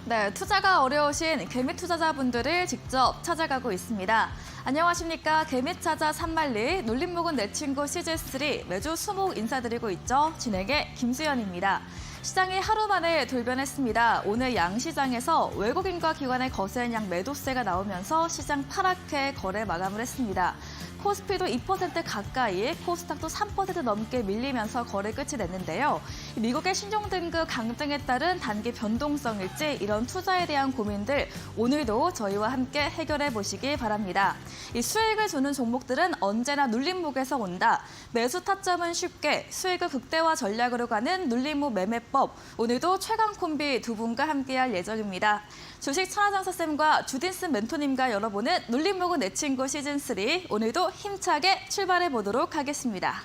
네, 투자가 어려우신 개미 투자자분들을 직접 찾아가고 있습니다. 안녕하십니까. 개미찾아 산말리 놀림목은 내 친구 시즌3 매주 수목 인사드리고 있죠. 진행의 김수연입니다. 시장이 하루 만에 돌변했습니다. 오늘 양시장에서 외국인과 기관의 거센 양 매도세가 나오면서 시장 파랗게 거래 마감을 했습니다. 코스피도 2% 가까이, 코스닥도 3% 넘게 밀리면서 거래 끝이 냈는데요. 미국의 신용등급 강등에 따른 단기 변동성일지 이런 투자에 대한 고민들 오늘도 저희와 함께 해결해 보시기 바랍니다. 이 수익을 주는 종목들은 언제나 눌림목에서 온다. 매수 타점은 쉽게, 수익을 극대화 전략으로 가는 눌림목 매매법. 오늘도 최강 콤비 두 분과 함께할 예정입니다. 주식 천하장사쌤과 주딘슨 멘토님과 열어보는 눌림목은 내 친구 시즌3. 오늘도 힘차게 출발해 보도록 하겠습니다.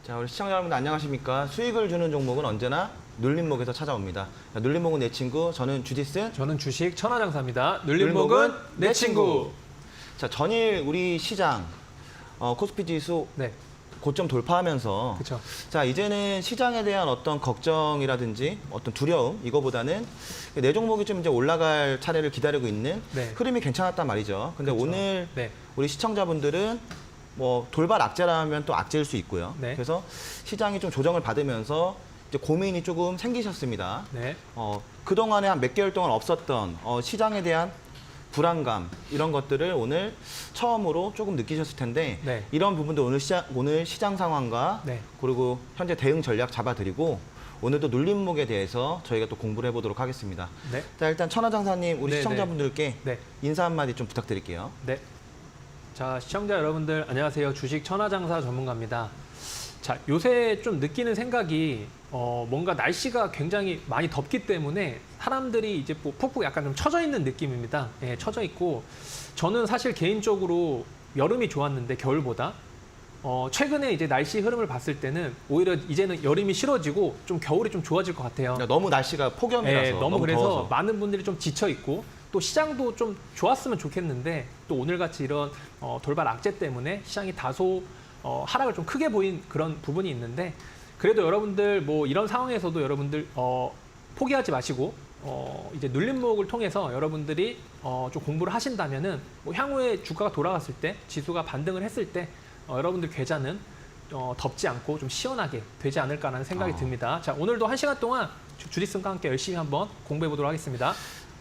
자, 우리 시청자 여러분 안녕하십니까? 수익을 주는 종목은 언제나 눌림목에서 찾아옵니다. 자, 눌림목은 내 친구, 저는 주디슨. 저는 주식 천하장사입니다. 눌림목은 내 친구. 자, 전일 우리 시장 코스피 지수 네, 고점 돌파하면서 그렇죠. 자, 이제는 시장에 대한 어떤 걱정이라든지 어떤 두려움 이거보다는 내 종목이 좀 이제 올라갈 차례를 기다리고 있는 네. 흐름이 괜찮았단 말이죠. 근데 그렇죠. 오늘 네. 우리 시청자분들은 뭐 돌발 악재라면 또 악재일 수 있고요. 네. 그래서 시장이 좀 조정을 받으면서 이제 고민이 조금 생기셨습니다. 네. 그동안에 한 몇 개월 동안 없었던 시장에 대한 불안감 이런 것들을 오늘 처음으로 조금 느끼셨을 텐데 네. 이런 부분도 오늘 시장 상황과 네. 그리고 현재 대응 전략 잡아드리고 오늘도 눌림목에 대해서 저희가 또 공부를 해보도록 하겠습니다. 네. 자, 일단 천하장사님 우리 네, 시청자분들께 네. 인사 한마디 좀 부탁드릴게요. 네. 자, 시청자 여러분들 안녕하세요. 주식 천하장사 전문가입니다. 자, 요새 좀 느끼는 생각이 뭔가 날씨가 굉장히 많이 덥기 때문에 사람들이 이제 뭐 푹푹 약간 좀 처져 있는 느낌입니다. 예, 처져 있고 저는 사실 개인적으로 여름이 좋았는데 겨울보다 최근에 이제 날씨 흐름을 봤을 때는 오히려 이제는 여름이 싫어지고 좀 겨울이 좀 좋아질 것 같아요. 너무 날씨가 폭염이라서 네, 너무 그래서 더워서. 많은 분들이 좀 지쳐 있고 또 시장도 좀 좋았으면 좋겠는데 또 오늘같이 이런 돌발 악재 때문에 시장이 다소 하락을 좀 크게 보인 그런 부분이 있는데 그래도 여러분들 뭐 이런 상황에서도 여러분들 포기하지 마시고 이제 눌림목을 통해서 여러분들이 좀 공부를 하신다면은 뭐 향후에 주가가 돌아갔을 때 지수가 반등을 했을 때 여러분들 계좌는 덥지 않고 좀 시원하게 되지 않을까라는 생각이 듭니다. 자, 오늘도 1시간 동안 주디슨과 함께 열심히 한번 공부해 보도록 하겠습니다.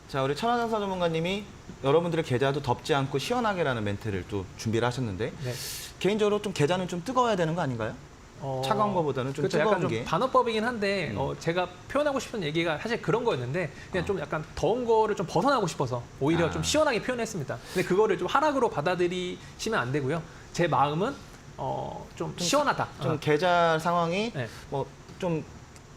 자, 우리 천하장사 전문가님이 여러분들의 계좌도 덥지 않고 시원하게라는 멘트를 또 준비를 하셨는데 네. 개인적으로 좀 계좌는 좀 뜨거워야 되는 거 아닌가요? 차가운 거보다는 좀 그렇죠. 뜨거운 약간 게. 좀 반어법이긴 한데 제가 표현하고 싶은 얘기가 사실 그런 거였는데 그냥 좀 약간 더운 거를 좀 벗어나고 싶어서 오히려 좀 시원하게 표현했습니다. 근데 그거를 좀 하락으로 받아들이시면 안 되고요. 제 마음은 좀 시원하다. 좀 계좌 상황이 네. 뭐 좀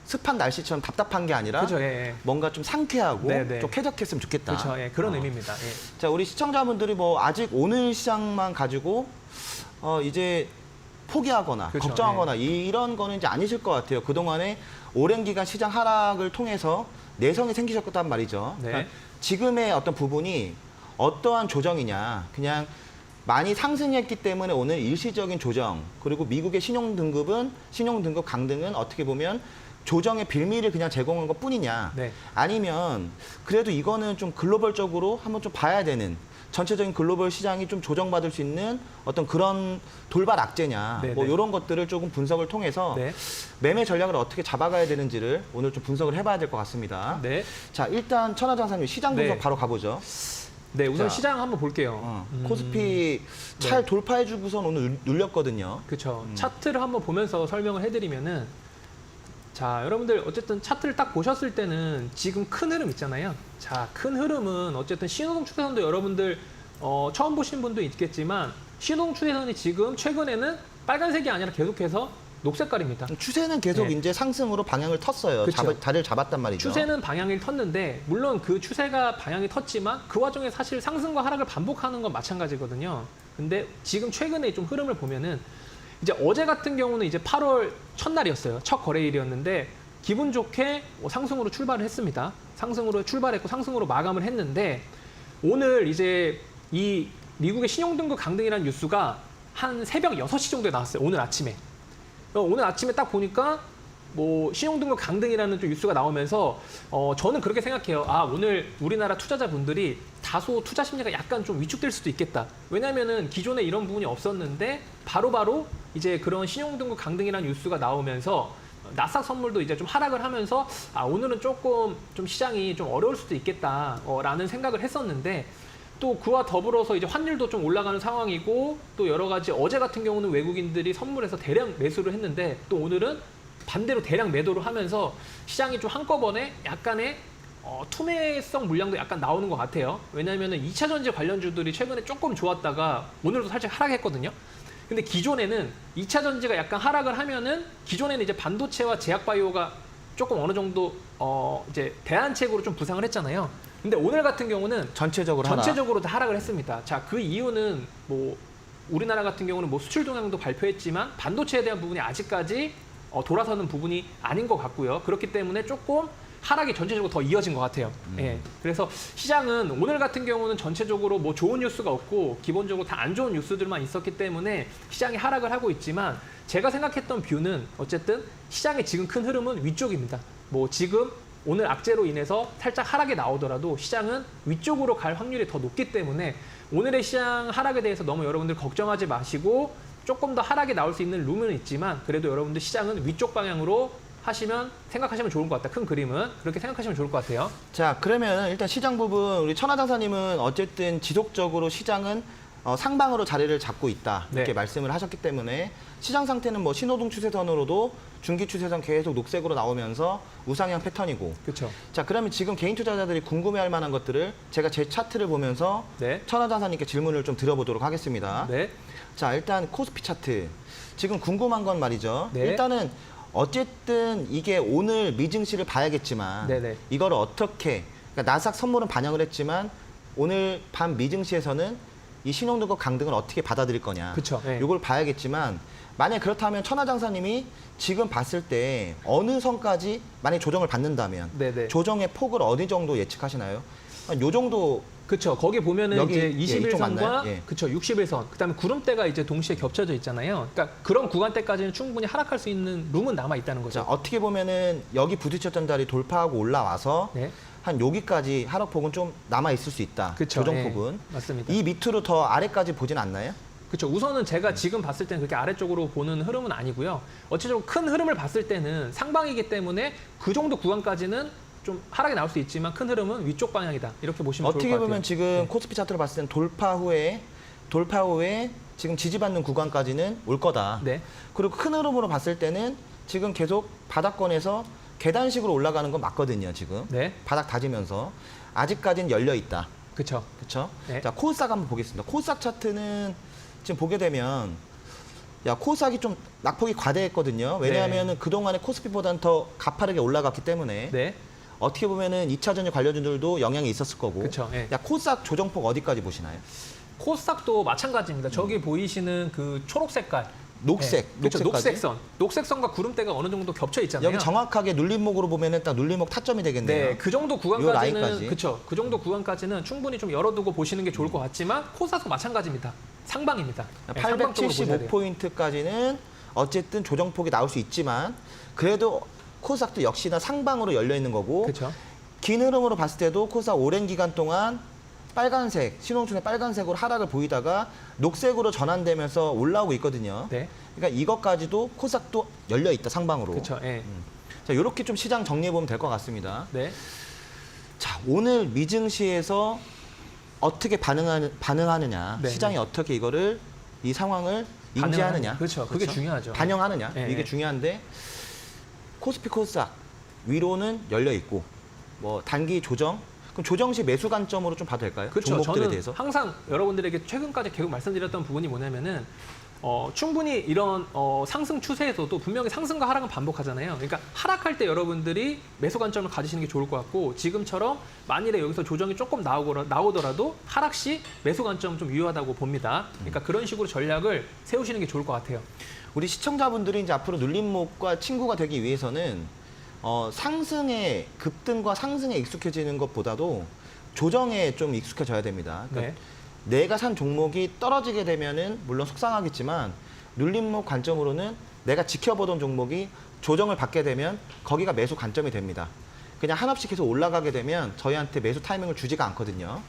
습한 날씨처럼 답답한 게 아니라 그렇죠. 예, 예. 뭔가 좀 상쾌하고 네, 네. 좀 쾌적했으면 좋겠다. 그렇죠. 예, 그런 의미입니다. 예. 자, 우리 시청자분들이 뭐 아직 오늘 시장만 가지고 이제 포기하거나 그렇죠. 걱정하거나 이런 거는 이제 아니실 것 같아요. 그동안에 오랜 기간 시장 하락을 통해서 내성이 생기셨단 말이죠. 네. 그러니까 지금의 어떤 부분이 어떠한 조정이냐. 그냥 많이 상승했기 때문에 오늘 일시적인 조정, 그리고 미국의 신용등급 강등은 어떻게 보면 조정의 빌미를 그냥 제공한 것 뿐이냐. 네. 아니면 그래도 이거는 좀 글로벌적으로 한번 좀 봐야 되는 전체적인 글로벌 시장이 좀 조정받을 수 있는 어떤 그런 돌발 악재냐. 네네. 뭐 이런 것들을 조금 분석을 통해서 네. 매매 전략을 어떻게 잡아가야 되는지를 오늘 좀 분석을 해봐야 될 것 같습니다. 네. 자, 일단 천하장사님 시장 분석 네. 바로 가보죠. 네, 우선 자, 시장 한번 볼게요. 코스피 잘 돌파해주고선 오늘 눌렸거든요. 그렇죠. 차트를 한번 보면서 설명을 해드리면은 자, 여러분들 어쨌든 차트를 딱 보셨을 때는 지금 큰 흐름 있잖아요. 자, 큰 흐름은 어쨌든 신호등 추세선도 여러분들 처음 보신 분도 있겠지만 신호등 추세선이 지금 최근에는 빨간색이 아니라 계속해서 녹색깔입니다. 추세는 계속 네. 이제 상승으로 방향을 텄어요. 그쵸. 자리를 잡았단 말이죠. 추세는 방향을 텄는데 물론 그 추세가 방향이 텄지만 그 와중에 사실 상승과 하락을 반복하는 건 마찬가지거든요. 근데 지금 최근에 좀 흐름을 보면은 이제 어제 같은 경우는 이제 8월 첫날이었어요. 첫 거래일이었는데 기분 좋게 상승으로 출발을 했습니다. 상승으로 출발했고 상승으로 마감을 했는데 오늘 이제 이 미국의 신용등급 강등이라는 뉴스가 한 새벽 6시 정도에 나왔어요. 오늘 아침에. 오늘 아침에 딱 보니까 뭐 신용등급 강등이라는 좀 뉴스가 나오면서 저는 그렇게 생각해요. 아, 오늘 우리나라 투자자분들이 다소 투자 심리가 약간 좀 위축될 수도 있겠다. 왜냐면은 기존에 이런 부분이 없었는데 바로바로 이제 그런 신용등급 강등이라는 뉴스가 나오면서 나스닥 선물도 이제 좀 하락을 하면서 아, 오늘은 조금 좀 시장이 좀 어려울 수도 있겠다라는 생각을 했었는데 또 그와 더불어서 이제 환율도 좀 올라가는 상황이고 또 여러 가지 어제 같은 경우는 외국인들이 선물해서 대량 매수를 했는데 또 오늘은 반대로 대량 매도를 하면서 시장이 좀 한꺼번에 약간의 투매성 물량도 약간 나오는 것 같아요. 왜냐하면 2차 전지 관련주들이 최근에 조금 좋았다가 오늘도 살짝 하락했거든요. 근데 기존에는 2차 전지가 약간 하락을 하면은 기존에는 이제 반도체와 제약바이오가 조금 어느 정도 이제 대안책으로 좀 부상을 했잖아요. 근데 오늘 같은 경우는 전체적으로 다 하락을 했습니다. 자, 그 이유는 뭐 우리나라 같은 경우는 뭐 수출 동향도 발표했지만 반도체에 대한 부분이 아직까지 돌아서는 부분이 아닌 것 같고요. 그렇기 때문에 조금 하락이 전체적으로 더 이어진 것 같아요. 예. 그래서 시장은 오늘 같은 경우는 전체적으로 뭐 좋은 뉴스가 없고 기본적으로 다 안 좋은 뉴스들만 있었기 때문에 시장이 하락을 하고 있지만 제가 생각했던 뷰는 어쨌든 시장의 지금 큰 흐름은 위쪽입니다. 뭐 지금 오늘 악재로 인해서 살짝 하락이 나오더라도 시장은 위쪽으로 갈 확률이 더 높기 때문에 오늘의 시장 하락에 대해서 너무 여러분들 걱정하지 마시고 조금 더 하락이 나올 수 있는 룸은 있지만 그래도 여러분들 시장은 위쪽 방향으로 생각하시면 좋을 것 같다. 큰 그림은 그렇게 생각하시면 좋을 것 같아요. 자, 그러면 일단 시장 부분 우리 천하장사님은 어쨌든 지속적으로 시장은 상방으로 자리를 잡고 있다 이렇게 네. 말씀을 하셨기 때문에 시장 상태는 뭐 신호등 추세선으로도 중기 추세선 계속 녹색으로 나오면서 우상향 패턴이고. 그렇죠. 자, 그러면 지금 개인 투자자들이 궁금해할 만한 것들을 제가 제 차트를 보면서 네. 천하장사님께 질문을 좀 드려보도록 하겠습니다. 네. 자, 일단 코스피 차트. 지금 궁금한 건 말이죠. 네. 일단은 어쨌든 이게 오늘 미증시를 봐야겠지만 네네. 이걸 어떻게 그러니까 나스닥 선물은 반영을 했지만 오늘 밤 미증시에서는 이 신용등급 강등을 어떻게 받아들일 거냐. 그쵸. 네. 이걸 봐야겠지만 만약 그렇다면 천하장사님이 지금 봤을 때 어느 선까지 만약 조정을 받는다면 네네. 조정의 폭을 어느 정도 예측하시나요? 한 요 정도. 그렇죠. 거기 보면은 여기, 이제 예, 이쪽 21선과 맞나요? 예. 그렇죠. 61선. 그다음에 구름대가 이제 동시에 겹쳐져 있잖아요. 그러니까 그런 구간대까지는 충분히 하락할 수 있는 룸은 남아 있다는 거죠. 자, 어떻게 보면은 여기 부딪혔던 자리 돌파하고 올라와서 네. 한 여기까지 하락폭은 좀 남아 있을 수 있다. 그쵸. 조정폭은. 예, 맞습니다. 이 밑으로 더 아래까지 보진 않나요? 그렇죠. 우선은 제가 지금 봤을 때는 그렇게 아래쪽으로 보는 흐름은 아니고요. 어찌됐든 큰 흐름을 봤을 때는 상방이기 때문에 그 정도 구간까지는 좀 하락이 나올 수 있지만 큰 흐름은 위쪽 방향이다. 이렇게 보시면 좋을 것 어떻게 같아요. 보면 지금 네. 코스피 차트를 봤을 때는 돌파 후에 지금 지지받는 구간까지는 올 거다. 네. 그리고 큰 흐름으로 봤을 때는 지금 계속 바닥권에서 계단식으로 올라가는 건 맞거든요, 지금. 네. 바닥 다지면서. 아직까지는 열려 있다. 그렇죠. 그렇죠? 네. 자, 코스닥 한번 보겠습니다. 코스닥 차트는 지금 보게 되면 코스닥이 좀 낙폭이 과대했거든요. 왜냐하면 그동안에 코스피보다는 더 가파르게 올라갔기 때문에 네. 어떻게 보면은 2차 전지 관련주들도 영향이 있었을 거고. 그쵸, 예. 코스닥 조정폭 어디까지 보시나요? 코스닥도 마찬가지입니다. 저기 보이시는 그 초록 색깔. 녹색, 네. 그렇죠. 녹색까지? 녹색선. 녹색선과 구름대가 어느 정도 겹쳐 있잖아요. 여기 정확하게 눌림목으로 보면은 딱 눌림목 타점이 되겠네요. 네, 그 정도 요 구간까지는 라인까지. 그렇죠. 그 정도 구간까지는 충분히 좀 열어두고 보시는 게 좋을 것 같지만 코스닥도 마찬가지입니다. 상방입니다. 네, 상방적으로 보셔야 돼요. 875포인트까지는 어쨌든 조정폭이 나올 수 있지만 그래도 코스닥도 역시나 상방으로 열려 있는 거고 그렇죠. 긴 흐름으로 봤을 때도 코스닥 오랜 기간 동안 빨간색, 신홍춘의 빨간색으로 하락을 보이다가 녹색으로 전환되면서 올라오고 있거든요. 네, 그러니까 이것까지도 코스닥도 열려 있다, 상방으로. 그렇죠. 예. 자, 이렇게 좀 시장 정리해 보면 될 것 같습니다. 네, 자, 오늘 미증시에서 어떻게 반응하느냐, 네, 시장이 어떻게 이 상황을 인지하느냐, 그렇죠. 그게 중요하죠. 반영하느냐, 네, 이게 네. 중요한데 코스피 코스닥 위로는 열려 있고 뭐 단기 조정, 그럼 조정 시 매수 관점으로 좀 봐도 될까요? 그렇죠. 종목들에 저는 대해서. 항상 여러분들에게 최근까지 계속 말씀드렸던 부분이 뭐냐면은 충분히 이런 상승 추세에서도 분명히 상승과 하락은 반복하잖아요. 그러니까 하락할 때 여러분들이 매수 관점을 가지시는 게 좋을 것 같고 지금처럼 만일에 여기서 조정이 조금 나오더라도 하락 시 매수 관점 좀 유효하다고 봅니다. 그러니까 그런 식으로 전략을 세우시는 게 좋을 것 같아요. 우리 시청자분들이 이제 앞으로 눌림목과 친구가 되기 위해서는 상승의 급등과 상승에 익숙해지는 것보다도 조정에 좀 익숙해져야 됩니다. 그러니까 네. 내가 산 종목이 떨어지게 되면은 물론 속상하겠지만 눌림목 관점으로는 내가 지켜보던 종목이 조정을 받게 되면 거기가 매수 관점이 됩니다. 그냥 한없이 계속 올라가게 되면 저희한테 매수 타이밍을 주지가 않거든요.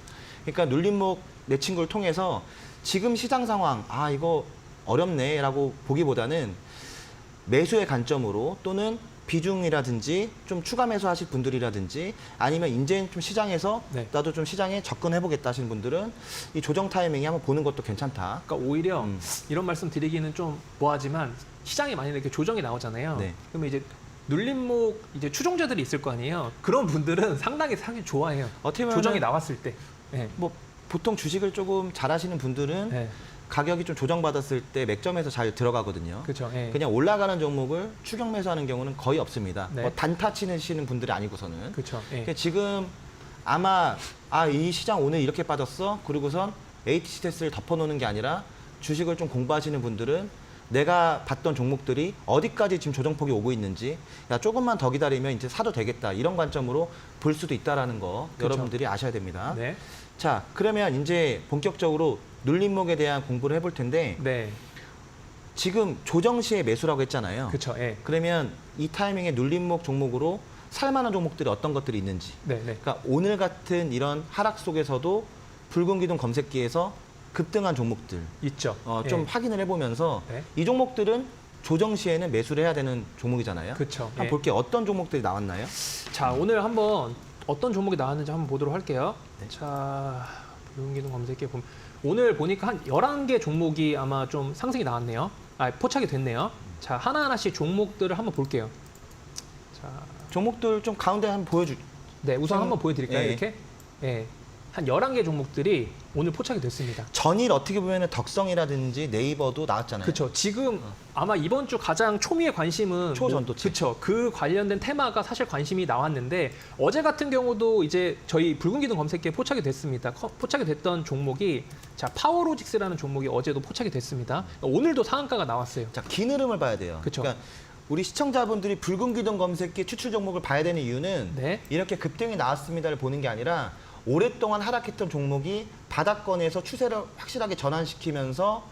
그러니까 눌림목 내 친구를 통해서 지금 시장 상황 이거 어렵네라고 보기보다는 매수의 관점으로 또는 비중이라든지 좀 추가 매수하실 분들이라든지 아니면 이제 좀 시장에서 네. 나도 좀 시장에 접근해보겠다 하시는 분들은 이 조정 타이밍에 한번 보는 것도 괜찮다. 그러니까 오히려 이런 말씀 드리기는 좀 뭐하지만 시장에 만약에 이렇게 조정이 나오잖아요. 네. 그러면 이제 눌림목 이제 추종자들이 있을 거 아니에요. 그런 분들은 상당히 사기 좋아해요. 어떻게 보면 조정이 나왔을 때. 네. 뭐 보통 주식을 조금 잘하시는 분들은 네. 가격이 좀 조정받았을 때 맥점에서 잘 들어가거든요. 그렇죠. 예. 그냥 올라가는 종목을 추격 매수하는 경우는 거의 없습니다. 네. 뭐 단타 치시는 분들이 아니고서는. 그렇죠. 예. 그러니까 지금 아마 이 시장 오늘 이렇게 빠졌어? 그리고선 HTS를 덮어놓는 게 아니라 주식을 좀 공부하시는 분들은 내가 봤던 종목들이 어디까지 지금 조정폭이 오고 있는지 야 조금만 더 기다리면 이제 사도 되겠다 이런 관점으로 볼 수도 있다라는 거 그렇죠. 여러분들이 아셔야 됩니다. 네. 자, 그러면 이제 본격적으로 눌림목에 대한 공부를 해볼 텐데 네. 지금 조정 시에 매수라고 했잖아요. 그렇죠. 예. 그러면 이 타이밍에 눌림목 종목으로 살만한 종목들이 어떤 것들이 있는지. 네, 네. 그러니까 오늘 같은 이런 하락 속에서도 붉은 기둥 검색기에서 급등한 종목들 있죠. 좀 예. 확인을 해보면서 네. 이 종목들은 조정 시에는 매수를 해야 되는 종목이잖아요. 그렇죠. 한번 예. 볼게요. 어떤 종목들이 나왔나요? 자, 오늘 한번 어떤 종목이 나왔는지 한번 보도록 할게요. 네. 자, 붉은 기둥 검색해 보면 오늘 보니까 한 11개 종목이 아마 좀 상승이 나왔네요. 포착이 됐네요. 자, 하나하나씩 종목들을 한번 볼게요. 자, 종목들 좀 가운데 한번 보여주. 네, 우선 한번 보여드릴까요? 예. 이렇게? 예. 한 11개 종목들이 오늘 포착이 됐습니다. 전일 어떻게 보면 덕성이라든지 네이버도 나왔잖아요. 그렇죠. 지금 아마 이번 주 가장 초미의 관심은 초전도체. 그렇죠. 그 관련된 테마가 사실 관심이 나왔는데 어제 같은 경우도 이제 저희 붉은 기둥 검색기에 포착이 됐습니다. 포착이 됐던 종목이 자 파워로직스라는 종목이 어제도 포착이 됐습니다. 오늘도 상한가가 나왔어요. 자, 긴 흐름을 봐야 돼요. 그쵸. 그러니까 우리 시청자분들이 붉은 기둥 검색기 추출 종목을 봐야 되는 이유는 네. 이렇게 급등이 나왔습니다를 보는 게 아니라 오랫동안 하락했던 종목이 바닥권에서 추세를 확실하게 전환시키면서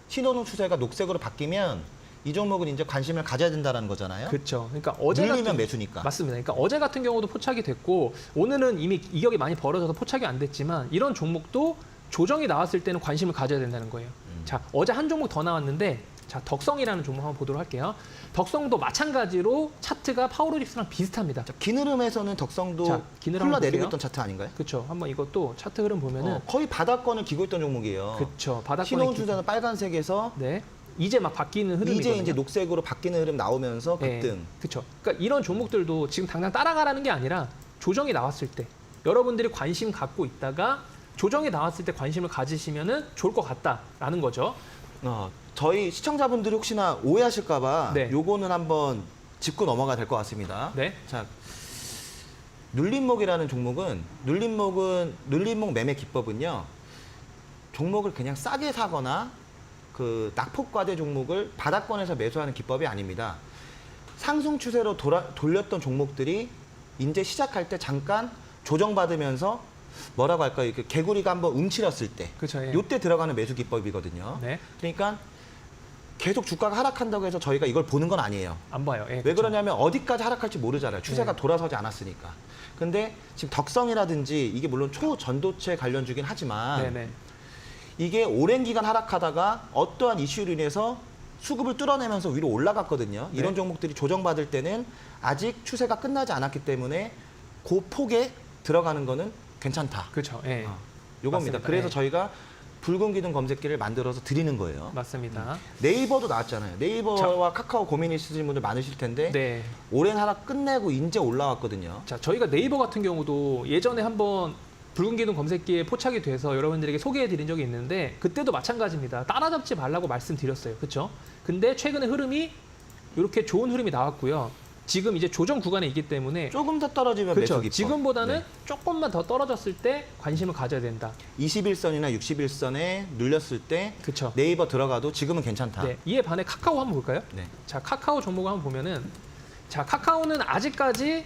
신호등 추세가 녹색으로 바뀌면 이 종목은 이제 관심을 가져야 된다는 거잖아요. 그렇죠. 그러니까 어제 눌리면 같은 매수니까. 맞습니다. 그러니까 어제 같은 경우도 포착이 됐고 오늘은 이미 이격이 많이 벌어져서 포착이 안 됐지만 이런 종목도 조정이 나왔을 때는 관심을 가져야 된다는 거예요. 자, 어제 한 종목 더 나왔는데 자, 덕성이라는 종목 한번 보도록 할게요. 덕성도 마찬가지로 차트가 파워로직스랑 비슷합니다. 자, 긴 흐름에서는 덕성도 자, 긴 흐름 한번 흘러내리고 보세요. 있던 차트 아닌가요? 그렇죠. 한번 이것도 차트 흐름 보면은 거의 바닥권을 기고 있던 종목이에요. 그렇죠. 바닥권에 신호 주자는 빨간색에서 네. 이제 막 바뀌는 흐름이거든요. 이제 녹색으로 바뀌는 흐름 나오면서 급등. 그렇죠. 그러니까 이런 종목들도 지금 당장 따라가라는 게 아니라 조정이 나왔을 때 여러분들이 관심 갖고 있다가 조정이 나왔을 때 관심을 가지시면은 좋을 것 같다라는 거죠. 저희 시청자분들이 혹시나 오해하실까봐 네. 요거는 한번 짚고 넘어가야 될 것 같습니다. 네. 자, 눌림목이라는 종목은 눌림목 매매 기법은요. 종목을 그냥 싸게 사거나 그 낙폭과대 종목을 바닥권에서 매수하는 기법이 아닙니다. 상승 추세로 돌렸던 종목들이 이제 시작할 때 잠깐 조정받으면서 뭐라고 할까요? 이렇게 개구리가 한번 움츠렸을 때, 그렇죠. 예. 요때 들어가는 매수 기법이거든요. 네. 그러니까 계속 주가가 하락한다고 해서 저희가 이걸 보는 건 아니에요. 안 봐요. 예, 왜 그렇죠. 그러냐면 어디까지 하락할지 모르잖아요. 추세가 네. 돌아서지 않았으니까. 근데 지금 덕성이라든지 이게 물론 초전도체 관련주긴 하지만 네네. 이게 오랜 기간 하락하다가 어떠한 이슈로 인해서 수급을 뚫어내면서 위로 올라갔거든요. 네. 이런 종목들이 조정받을 때는 아직 추세가 끝나지 않았기 때문에 그 폭에 들어가는 거는 괜찮다. 그렇죠. 예. 요겁니다. 맞습니다. 그래서 네. 저희가 붉은 기둥 검색기를 만들어서 드리는 거예요. 맞습니다. 네이버도 나왔잖아요. 네이버와 카카오 고민 있으신 분들 많으실 텐데 네. 오랜 하락 끝내고 이제 올라왔거든요. 자, 저희가 네이버 같은 경우도 예전에 한번 붉은 기둥 검색기에 포착이 돼서 여러분들에게 소개해 드린 적이 있는데 그때도 마찬가지입니다. 따라잡지 말라고 말씀드렸어요. 그렇죠? 근데 최근에 흐름이 이렇게 좋은 흐름이 나왔고요. 지금 이제 조정 구간에 있기 때문에 조금 더 떨어지면 그렇죠. 매수 기법. 지금보다는 네. 조금만 더 떨어졌을 때 관심을 가져야 된다. 21선이나 61선에 눌렸을 때 그렇죠. 네이버 들어가도 지금은 괜찮다. 네. 이에 반해 카카오 한번 볼까요? 네. 자, 카카오 종목을 한번 보면은 자, 카카오는 아직까지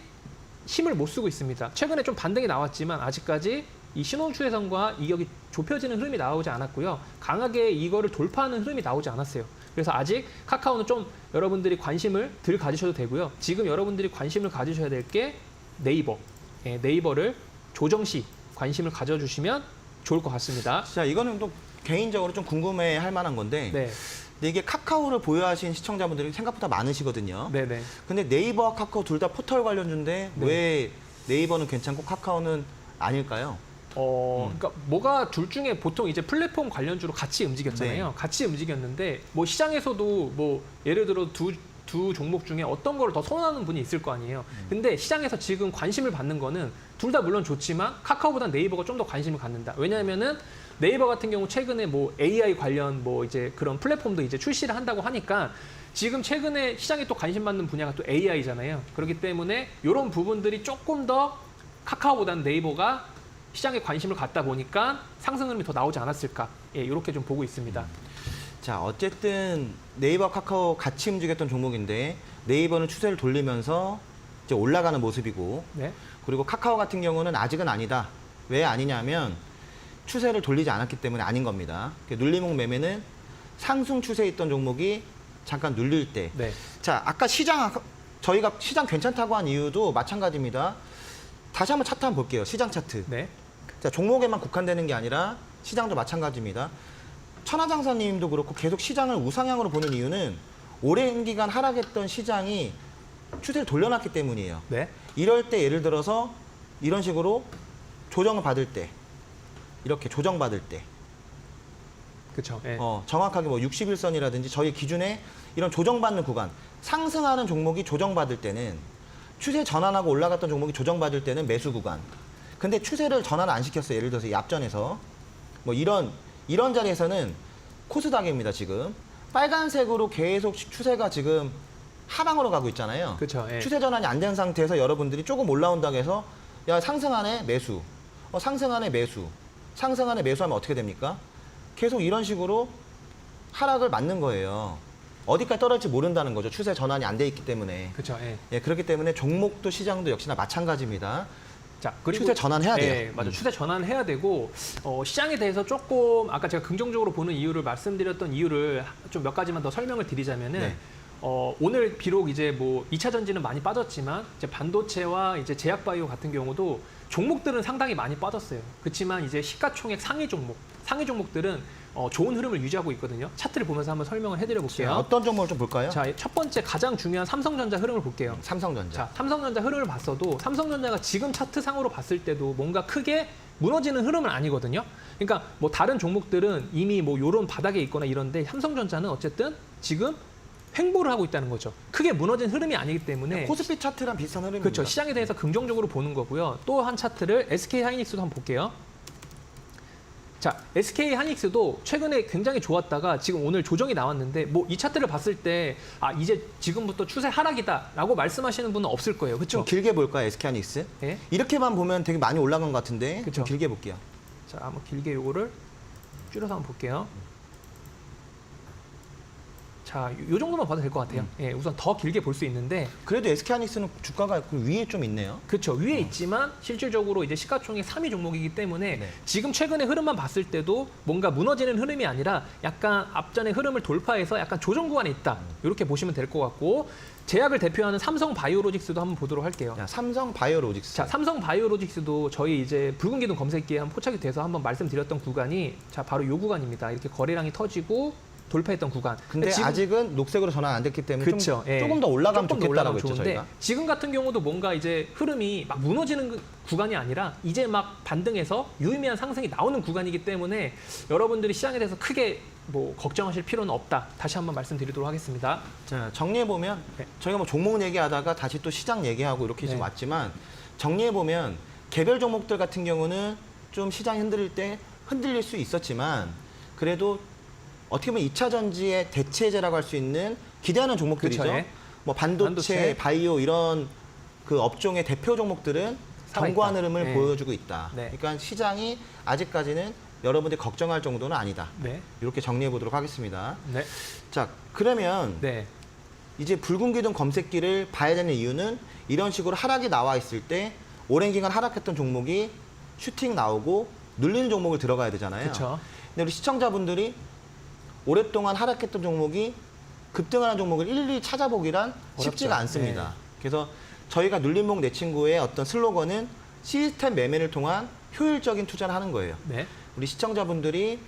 힘을 못 쓰고 있습니다. 최근에 좀 반등이 나왔지만 아직까지 이 신호 추세선과 이격이 좁혀지는 흐름이 나오지 않았고요. 강하게 이거를 돌파하는 흐름이 나오지 않았어요. 그래서 아직 카카오는 좀 여러분들이 관심을 덜 가지셔도 되고요. 지금 여러분들이 관심을 가지셔야 될 게 네이버. 예, 네이버를 조정 시 관심을 가져주시면 좋을 것 같습니다. 자, 이거는 또 개인적으로 좀 궁금해 할 만한 건데 네, 근데 이게 카카오를 보유하신 시청자분들이 생각보다 많으시거든요. 네, 네. 근데 네이버와 카카오 둘 다 포털 관련주인데 네. 왜 네이버는 괜찮고 카카오는 아닐까요? 그러니까 뭐가 둘 중에 보통 이제 플랫폼 관련주로 같이 움직였잖아요. 네. 같이 움직였는데 뭐 시장에서도 뭐 예를 들어 두 종목 중에 어떤 걸 더 선호하는 분이 있을 거 아니에요. 근데 시장에서 지금 관심을 받는 거는 둘 다 물론 좋지만 카카오보다 네이버가 좀 더 관심을 갖는다. 왜냐하면은 네이버 같은 경우 최근에 뭐 AI 관련 뭐 이제 그런 플랫폼도 이제 출시를 한다고 하니까 지금 최근에 시장에 또 관심 받는 분야가 또 AI잖아요. 그렇기 때문에 이런 부분들이 조금 더 카카오보다는 네이버가 시장에 관심을 갖다 보니까 상승 흐름이 더 나오지 않았을까. 예, 이렇게 좀 보고 있습니다. 자, 어쨌든 네이버, 카카오 같이 움직였던 종목인데 네이버는 추세를 돌리면서 이제 올라가는 모습이고 네. 그리고 카카오 같은 경우는 아직은 아니다. 왜 아니냐면 추세를 돌리지 않았기 때문에 아닌 겁니다. 눌림목 매매는 상승 추세에 있던 종목이 잠깐 눌릴 때. 네. 자, 아까 저희가 시장 괜찮다고 한 이유도 마찬가지입니다. 다시 한번 차트 한번 볼게요. 시장 차트. 네. 자, 종목에만 국한되는 게 아니라 시장도 마찬가지입니다. 천하장사님도 그렇고 계속 시장을 우상향으로 보는 이유는 오랜 기간 하락했던 시장이 추세를 돌려놨기 때문이에요. 네. 이럴 때 예를 들어서 이런 식으로 조정을 받을 때 이렇게 조정받을 때 그렇죠. 예. 정확하게 뭐 61선이라든지 저희 기준에 이런 조정받는 구간 상승하는 종목이 조정받을 때는 추세 전환하고 올라갔던 종목이 조정받을 때는 매수 구간. 근데 추세를 전환 안 시켰어요. 예를 들어서 이 앞전에서 뭐 이런 자리에서는 코스닥입니다. 지금 빨간색으로 계속 추세가 지금 하방으로 가고 있잖아요. 그렇죠. 예. 추세 전환이 안 된 상태에서 여러분들이 조금 올라온다고 해서 야 상승하네 매수, 상승하네 매수, 상승하네 매수하면 어떻게 됩니까? 계속 이런 식으로 하락을 맞는 거예요. 어디까지 떨어질지 모른다는 거죠. 추세 전환이 안 돼 있기 때문에. 그렇죠. 예. 예, 그렇기 때문에 종목도 시장도 역시나 마찬가지입니다. 자, 그리고 추세 전환해야 돼요. 예, 맞아. 추세 전환을 해야 되고 시장에 대해서 조금 아까 제가 긍정적으로 보는 이유를 말씀드렸던 이유를 좀 몇 가지만 더 설명을 드리자면은 네. 오늘 비록 이제 뭐 2차 전지는 많이 빠졌지만 이제 반도체와 이제 제약바이오 같은 경우도 종목들은 상당히 많이 빠졌어요. 그렇지만 이제 시가총액 상위 종목들은 좋은 흐름을 유지하고 있거든요. 차트를 보면서 한번 설명을 해드려 볼게요. 자, 어떤 종목을 좀 볼까요? 자, 첫 번째 가장 중요한 삼성전자 흐름을 볼게요. 삼성전자. 자, 삼성전자 흐름을 봤어도 삼성전자가 지금 차트상으로 봤을 때도 뭔가 크게 무너지는 흐름은 아니거든요. 그러니까 뭐 다른 종목들은 이미 뭐 요런 바닥에 있거나 이런데 삼성전자는 어쨌든 지금 횡보를 하고 있다는 거죠. 크게 무너진 흐름이 아니기 때문에 코스피 차트랑 비슷한 흐름입니다. 그렇죠. 시장에 대해서 긍정적으로 보는 거고요. 또 한 차트를 SK 하이닉스도 한번 볼게요. 자, SK 하이닉스도 최근에 굉장히 좋았다가 지금 오늘 조정이 나왔는데 뭐 이 차트를 봤을 때 이제 지금부터 추세 하락이다라고 말씀하시는 분은 없을 거예요. 그렇죠? 좀 길게 볼까요, SK하이닉스? 예. 이렇게만 보면 되게 많이 올라간 것 같은데 그쵸. 좀 길게 볼게요. 자, 한번 길게 요거를 줄여서 한번 볼게요. 자, 요 정도만 봐도 될 것 같아요. 예, 우선 더 길게 볼 수 있는데 그래도 SK하이닉스는 주가가 그 위에 좀 있네요. 그렇죠. 위에 있지만 실질적으로 이제 시가총액 3위 종목이기 때문에 네. 지금 최근의 흐름만 봤을 때도 뭔가 무너지는 흐름이 아니라 약간 앞전의 흐름을 돌파해서 약간 조정 구간에 있다. 이렇게 보시면 될 것 같고 제약을 대표하는 삼성 바이오로직스도 한번 보도록 할게요. 야, 삼성 바이오로직스. 자, 삼성 바이오로직스도 저희 이제 붉은 기둥 검색기에 한 포착이 돼서 한번 말씀드렸던 구간이 자, 바로 요 구간입니다. 이렇게 거래량이 터지고 돌파했던 구간. 근데 지금 아직은 녹색으로 전환 안 됐기 때문에 그쵸, 예. 조금 더 올라가면 조금 더 좋겠다라고 올라가면 했죠, 좋은데 저희가. 지금 같은 경우도 뭔가 이제 흐름이 막 무너지는 구간이 아니라 이제 막 반등해서 유의미한 상승이 나오는 구간이기 때문에 여러분들이 시장에 대해서 크게 뭐 걱정하실 필요는 없다. 다시 한번 말씀드리도록 하겠습니다. 자, 정리해보면 네. 저희가 뭐 종목 얘기하다가 다시 또 시장 얘기하고 이렇게 지금 네. 왔지만 정리해보면 개별 종목들 같은 경우는 좀 시장이 흔들릴 때 흔들릴 수 있었지만 그래도 어떻게 보면 2차 전지의 대체제라고 할 수 있는 기대하는 종목들이죠. 그쵸, 예. 뭐 반도체, 바이오 이런 그 업종의 대표 종목들은 살아있다. 견고한 흐름을 예. 보여주고 있다. 네. 그러니까 시장이 아직까지는 여러분들이 걱정할 정도는 아니다. 네. 이렇게 정리해 보도록 하겠습니다. 네. 자, 그러면 네. 이제 붉은 기둥 검색기를 봐야 되는 이유는 이런 식으로 하락이 나와 있을 때 오랜 기간 하락했던 종목이 슈팅 나오고 눌리는 종목을 들어가야 되잖아요. 그렇죠. 근데 우리 시청자분들이 오랫동안 하락했던 종목이 급등하는 종목을 일일이 찾아보기란 쉽지가 어렵죠. 않습니다. 네. 그래서 저희가 눌림목 내 친구의 어떤 슬로건은 시스템 매매를 통한 효율적인 투자를 하는 거예요. 네. 우리 시청자분들이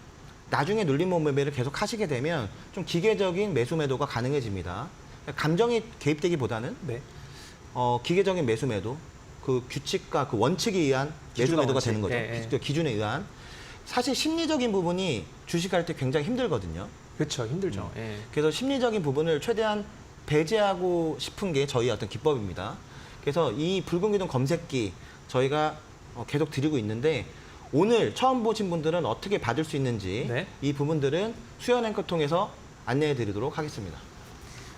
나중에 눌림목 매매를 계속 하시게 되면 좀 기계적인 매수 매도가 가능해집니다. 감정이 개입되기보다는 네. 기계적인 매수 매도, 그 규칙과 그 원칙에 의한 매수 기준과 매도가 원칙. 되는 거죠. 예, 예. 기준에 의한. 사실 심리적인 부분이 주식할 때 굉장히 힘들거든요. 그렇죠. 힘들죠. 예. 그래서 심리적인 부분을 최대한 배제하고 싶은 게 저희의 어떤 기법입니다. 그래서 이 붉은 기둥 검색기 저희가 계속 드리고 있는데 오늘 처음 보신 분들은 어떻게 받을 수 있는지 네. 이 부분들은 수연 앵커 통해서 안내해 드리도록 하겠습니다.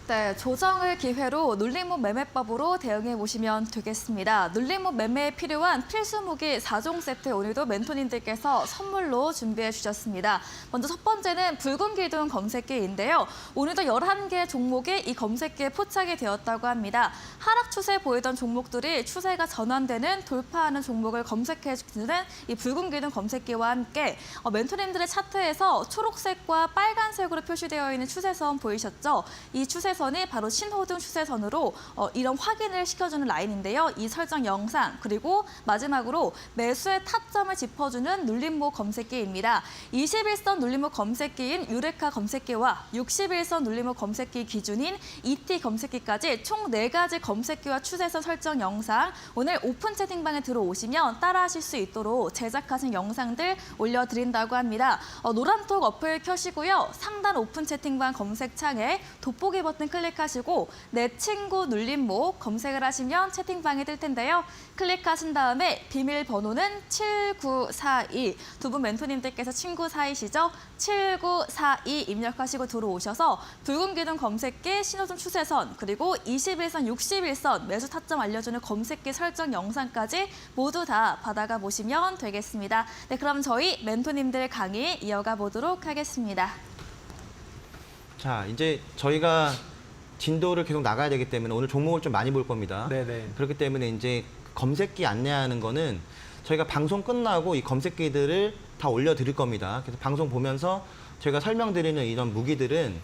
네, 조정을 기회로 눌림목 매매법으로 대응해 보시면 되겠습니다. 눌림목 매매에 필요한 필수 무기 4종 세트 오늘도 멘토님들께서 선물로 준비해 주셨습니다. 먼저 첫 번째는 붉은 기둥 검색기인데요. 오늘도 11개 종목이 이 검색기에 포착이 되었다고 합니다. 하락 추세 보이던 종목들이 추세가 전환되는 돌파하는 종목을 검색해 주는 이 붉은 기둥 검색기와 함께 멘토님들의 차트에서 초록색과 빨간색으로 표시되어 있는 추세선 보이셨죠? 이 추세선이 바로 신호등 추세선으로 이런 확인을 시켜주는 라인인데요. 이 설정 영상 그리고 마지막으로 매수의 타점을 짚어주는 눌림목 검색기입니다. 21선 눌림목 검색기인 유레카 검색기와 61선 눌림목 검색기 기준인 ET 검색기까지 총 4가지 검색기와 추세선 설정 영상 오늘 오픈 채팅방에 들어오시면 따라하실 수 있도록 제작하신 영상들 올려드린다고 합니다. 노란톡 어플 켜시고요. 상단 오픈 채팅방 검색창에 돋보기 버튼 클릭하시고 내 친구 눌림목 검색을 하시면 채팅방이 뜰 텐데요. 클릭하신 다음에 비밀번호는 7942. 두 분 멘토님들께서 친구 사이시죠? 7942 입력하시고 들어오셔서 붉은 기둥 검색기 신호등 추세선 그리고 21선, 61선 매수 타점 알려주는 검색기 설정 영상까지 모두 다 받아가 보시면 되겠습니다. 네, 그럼 저희 멘토님들 강의 이어가 보도록 하겠습니다. 자, 이제 저희가 진도를 계속 나가야 되기 때문에 오늘 종목을 좀 많이 볼 겁니다. 네네. 그렇기 때문에 이제 검색기 안내하는 거는 저희가 방송 끝나고 이 검색기들을 다 올려드릴 겁니다. 그래서 방송 보면서 저희가 설명드리는 이런 무기들은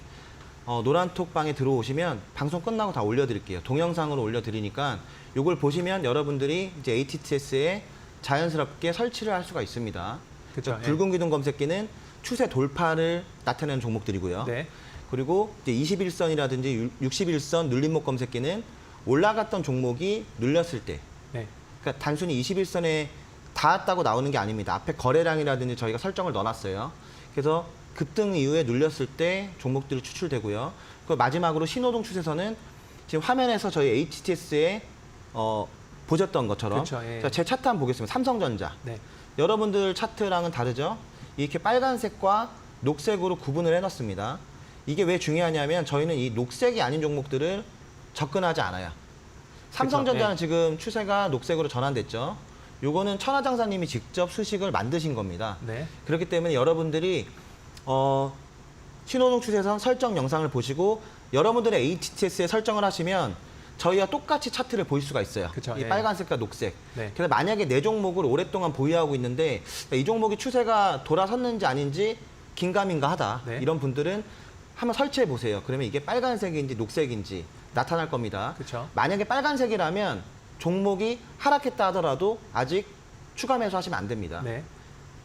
노란톡방에 들어오시면 방송 끝나고 다 올려드릴게요. 동영상으로 올려드리니까 이걸 보시면 여러분들이 이제 ATTS에 자연스럽게 설치를 할 수가 있습니다. 그렇죠. 붉은 기둥 검색기는 추세 돌파를 나타내는 종목들이고요. 네. 그리고 이제 21선이라든지 61선 눌림목 검색기는 올라갔던 종목이 눌렸을 때, 네. 그러니까 단순히 21선에 닿았다고 나오는 게 아닙니다. 앞에 거래량이라든지 저희가 설정을 넣어놨어요. 그래서 급등 이후에 눌렸을 때 종목들이 추출되고요. 그리고 마지막으로 신호등 추세선은 지금 화면에서 저희 HTS에 보셨던 것처럼 그렇죠, 예. 자, 제 차트 한번 보겠습니다. 삼성전자. 네. 여러분들 차트랑은 다르죠? 이렇게 빨간색과 녹색으로 구분을 해놨습니다. 이게 왜 중요하냐면 저희는 이 녹색이 아닌 종목들을 접근하지 않아요. 삼성전자는 네. 지금 추세가 녹색으로 전환됐죠. 요거는 천하장사님이 직접 수식을 만드신 겁니다. 네. 그렇기 때문에 여러분들이 신호등 추세선 설정 영상을 보시고 여러분들의 HTS에 설정을 하시면 저희와 똑같이 차트를 보실 수가 있어요. 그쵸, 이 예. 빨간색과 녹색. 네. 그래서 만약에 내 종목을 오랫동안 보유하고 있는데 이 종목이 추세가 돌아섰는지 아닌지 긴가민가 하다. 네. 이런 분들은 한번 설치해 보세요. 그러면 이게 빨간색인지 녹색인지 나타날 겁니다. 그쵸. 만약에 빨간색이라면 종목이 하락했다 하더라도 아직 추가 매수하시면 안 됩니다. 네.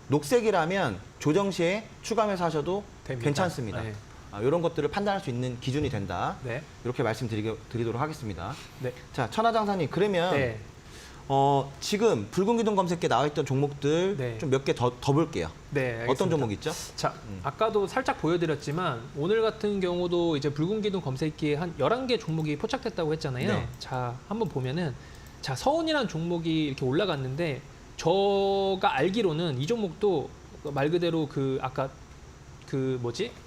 녹색이라면 조정 시에 추가 매수하셔도 됩니다. 괜찮습니다. 네. 이런 것들을 판단할 수 있는 기준이 된다. 네. 이렇게 말씀드리도록 하겠습니다. 네. 자, 천하장사님 그러면 네. 지금 붉은 기둥 검색기에 나와 있던 종목들 네. 좀 몇 개 더 볼게요. 네, 알겠습니다. 어떤 종목 있죠? 자, 아까도 살짝 보여드렸지만 오늘 같은 경우도 이제 붉은 기둥 검색기에 한 11개 종목이 포착됐다고 했잖아요. 네. 자, 한번 보면은 자, 서운이라는 종목이 이렇게 올라갔는데 저가 알기로는 이 종목도 말 그대로 아까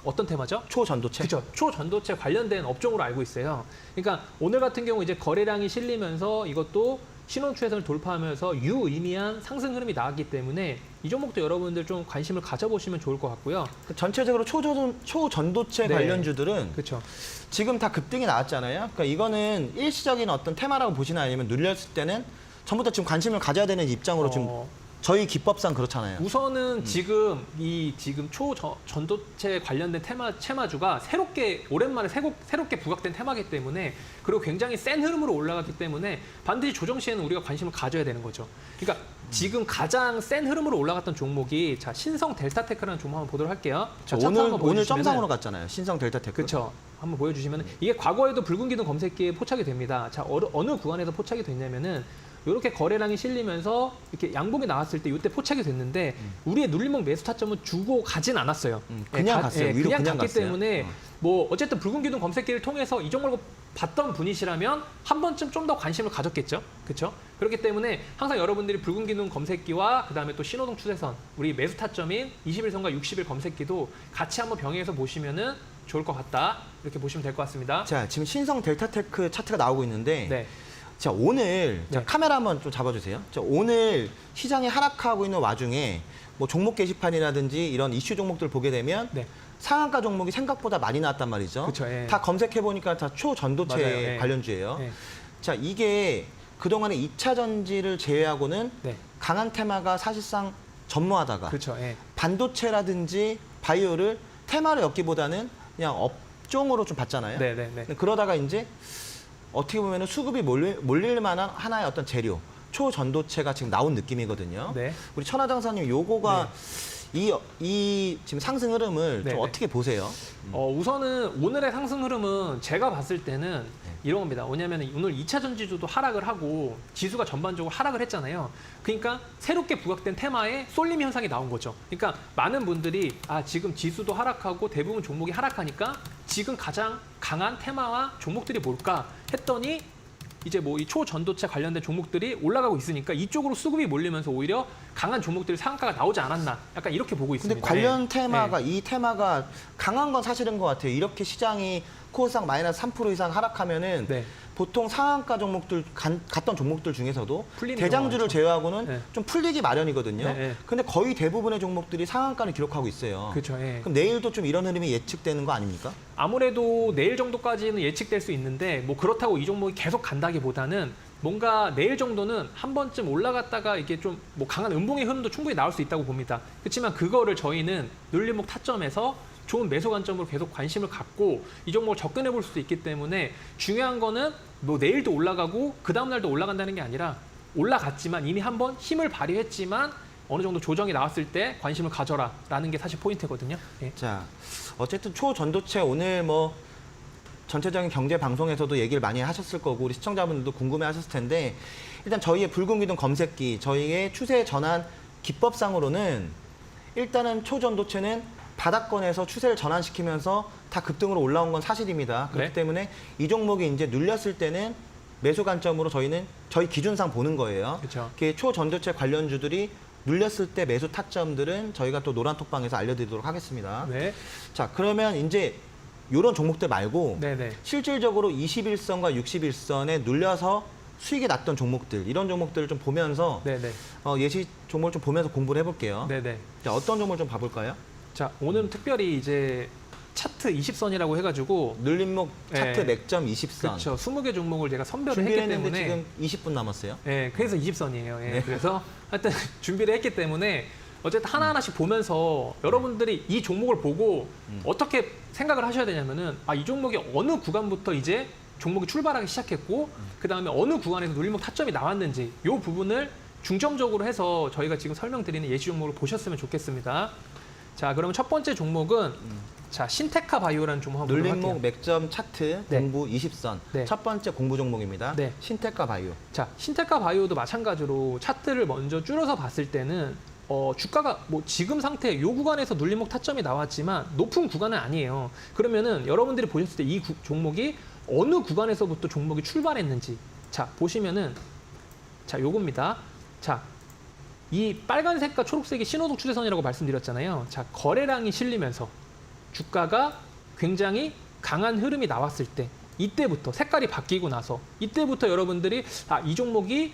어떤 테마죠? 초전도체. 그렇죠. 초전도체 관련된 업종으로 알고 있어요. 그러니까 오늘 같은 경우 이제 거래량이 실리면서 이것도 신혼 추세선을 돌파하면서 유의미한 상승 흐름이 나왔기 때문에 이 종목도 여러분들 좀 관심을 가져보시면 좋을 것 같고요. 전체적으로 초전도체 네. 관련주들은 그렇죠. 지금 다 급등이 나왔잖아요. 그러니까 이거는 일시적인 어떤 테마라고 보시나 아니면 눌렸을 때는 전부 다 지금 관심을 가져야 되는 입장으로 지금 저희 기법상 그렇잖아요. 우선은 지금 초전도체 관련된 테마주가 오랜만에 새롭게 부각된 테마이기 때문에 그리고 굉장히 센 흐름으로 올라갔기 때문에 반드시 조정 시에는 우리가 관심을 가져야 되는 거죠. 그러니까 지금 가장 센 흐름으로 올라갔던 종목이 자 신성 델타테크라는 종목 한번 보도록 할게요. 자, 차트 한번 오늘 보여주시면은- 점상으로 갔잖아요. 신성 델타테크. 그렇죠. 한번 보여주시면 이게 과거에도 붉은 기둥 검색기에 포착이 됩니다. 자 어느 구간에서 포착이 됐냐면은 이렇게 거래량이 실리면서 이렇게 양봉이 나왔을 때 이때 포착이 됐는데 우리의 눌림목 매수 타점은 주고 가진 않았어요. 그냥 갔어요. 위로 그냥 그냥 갔기 갔어요. 때문에 뭐 어쨌든 붉은 기둥 검색기를 통해서 이 종목을 봤던 분이시라면 한 번쯤 좀 더 관심을 가졌겠죠. 그렇죠? 그렇기 때문에 항상 여러분들이 붉은 기둥 검색기와 그다음에 또 신호등 추세선 우리 매수 타점인 21선과 60일 검색기도 같이 한번 병행해서 보시면은 좋을 것 같다. 이렇게 보시면 될 것 같습니다. 자, 지금 신성 델타테크 차트가 나오고 있는데 네. 자, 오늘 자, 네. 카메라 한번 좀 잡아주세요. 자, 오늘 시장이 하락하고 있는 와중에 뭐 종목 게시판이라든지 이런 이슈 종목들 보게 되면 네. 상한가 종목이 생각보다 많이 나왔단 말이죠. 그쵸, 예. 다 검색해 보니까 다 초전도체 맞아요, 예. 관련주예요. 네. 자, 이게 그동안의 2차 전지를 제외하고는 네. 강한 테마가 사실상 전무하다가 그렇죠. 예. 반도체라든지 바이오를 테마로 엮기보다는 그냥 업종으로 좀 봤잖아요. 네, 네, 네. 그러다가 이제 어떻게 보면 수급이 몰릴 만한 하나의 어떤 재료, 초전도체가 지금 나온 느낌이거든요. 네. 우리 천하장사님, 요거가 이 지금 상승 흐름을 네, 좀 네. 어떻게 보세요? 우선은 오늘의 상승 흐름은 제가 봤을 때는 이런 겁니다. 왜냐하면 오늘 2차 전지주도 하락을 하고 지수가 전반적으로 하락을 했잖아요. 그러니까 새롭게 부각된 테마에 쏠림 현상이 나온 거죠. 그러니까 많은 분들이 지금 지수도 하락하고 대부분 종목이 하락하니까 지금 가장 강한 테마와 종목들이 뭘까 했더니 이제 뭐 이 초전도체 관련된 종목들이 올라가고 있으니까 이쪽으로 수급이 몰리면서 오히려 강한 종목들이 상한가가 나오지 않았나 약간 이렇게 보고 근데 있습니다. 관련 네. 테마가 이 테마가 강한 건 사실인 것 같아요. 이렇게 시장이 코스닥 마이너스 3% 이상 하락하면은 네. 보통 상한가 종목들 갔던 종목들 중에서도 풀리는 대장주를 경우가 제외하고는 네. 좀 풀리기 마련이거든요. 네, 네. 근데 거의 대부분의 종목들이 상한가를 기록하고 있어요. 그렇죠. 예. 그럼 내일도 좀 이런 흐름이 예측되는 거 아닙니까? 아무래도 내일 정도까지는 예측될 수 있는데 뭐 그렇다고 이 종목이 계속 간다기보다는 뭔가 내일 정도는 한 번쯤 올라갔다가 이게 좀 뭐 강한 음봉의 흐름도 충분히 나올 수 있다고 봅니다. 그렇지만 그거를 저희는 눌림목 타점에서 좋은 매수 관점으로 계속 관심을 갖고 이 종목을 접근해 볼 수도 있기 때문에 중요한 거는 뭐 내일도 올라가고 그 다음 날도 올라간다는 게 아니라 올라갔지만 이미 한번 힘을 발휘했지만 어느 정도 조정이 나왔을 때 관심을 가져라라는 게 사실 포인트거든요. 예. 자, 어쨌든 초전도체 오늘 뭐 전체적인 경제 방송에서도 얘기를 많이 하셨을 거고 우리 시청자분들도 궁금해 하셨을 텐데 일단 저희의 붉은 기둥 검색기, 저희의 추세 전환 기법상으로는 일단은 초전도체는 바닥권에서 추세를 전환시키면서 다 급등으로 올라온 건 사실입니다. 그렇기 네. 때문에 이 종목이 이제 눌렸을 때는 매수 관점으로 저희는 저희 기준상 보는 거예요. 그렇죠. 초전도체 관련주들이 눌렸을 때 매수 타점들은 저희가 또 노란 톡방에서 알려드리도록 하겠습니다. 네. 자, 그러면 이제 이런 종목들 말고 네네. 실질적으로 21선과 61선에 눌려서 수익이 났던 종목들, 이런 종목들을 좀 보면서 네네. 예시 종목을 좀 보면서 공부를 해볼게요. 네네. 자, 어떤 종목을 좀 봐볼까요? 자, 오늘은 특별히 이제 차트 20선이라고 해가지고 눌림목 차트 네. 맥점 20선. 그렇죠. 20개 종목을 제가 선별을 했기 준비했는데 때문에 지금 20분 남았어요. 예, 그래서 20선이에요. 예, 네. 그래서 하여튼 준비를 했기 때문에 어쨌든 하나하나씩 보면서 여러분들이 이 종목을 보고 어떻게 생각을 하셔야 되냐면은 이 종목이 어느 구간부터 이제 종목이 출발하기 시작했고 그다음에 어느 구간에서 눌림목 타점이 나왔는지 이 부분을 중점적으로 해서 저희가 지금 설명드리는 예시 종목을 보셨으면 좋겠습니다. 자, 그러면 첫 번째 종목은 자, 신테카 바이오라는 종목 한번 보도록 눌림목 할게요. 맥점 차트 네. 공부 20선 네. 첫 번째 공부 종목입니다. 네. 신테카 바이오. 자, 신테카 바이오도 마찬가지로 차트를 먼저 줄여서 봤을 때는 주가가 뭐 지금 상태 요 구간에서 눌림목 타점이 나왔지만 높은 구간은 아니에요. 그러면은 여러분들이 보셨을 때 이 종목이 어느 구간에서부터 종목이 출발했는지 자, 보시면은 자, 요겁니다. 자, 이 빨간색과 초록색이 신호등 추세선이라고 말씀드렸잖아요. 자, 거래량이 실리면서 주가가 굉장히 강한 흐름이 나왔을 때 이때부터 색깔이 바뀌고 나서 이때부터 여러분들이 이 종목이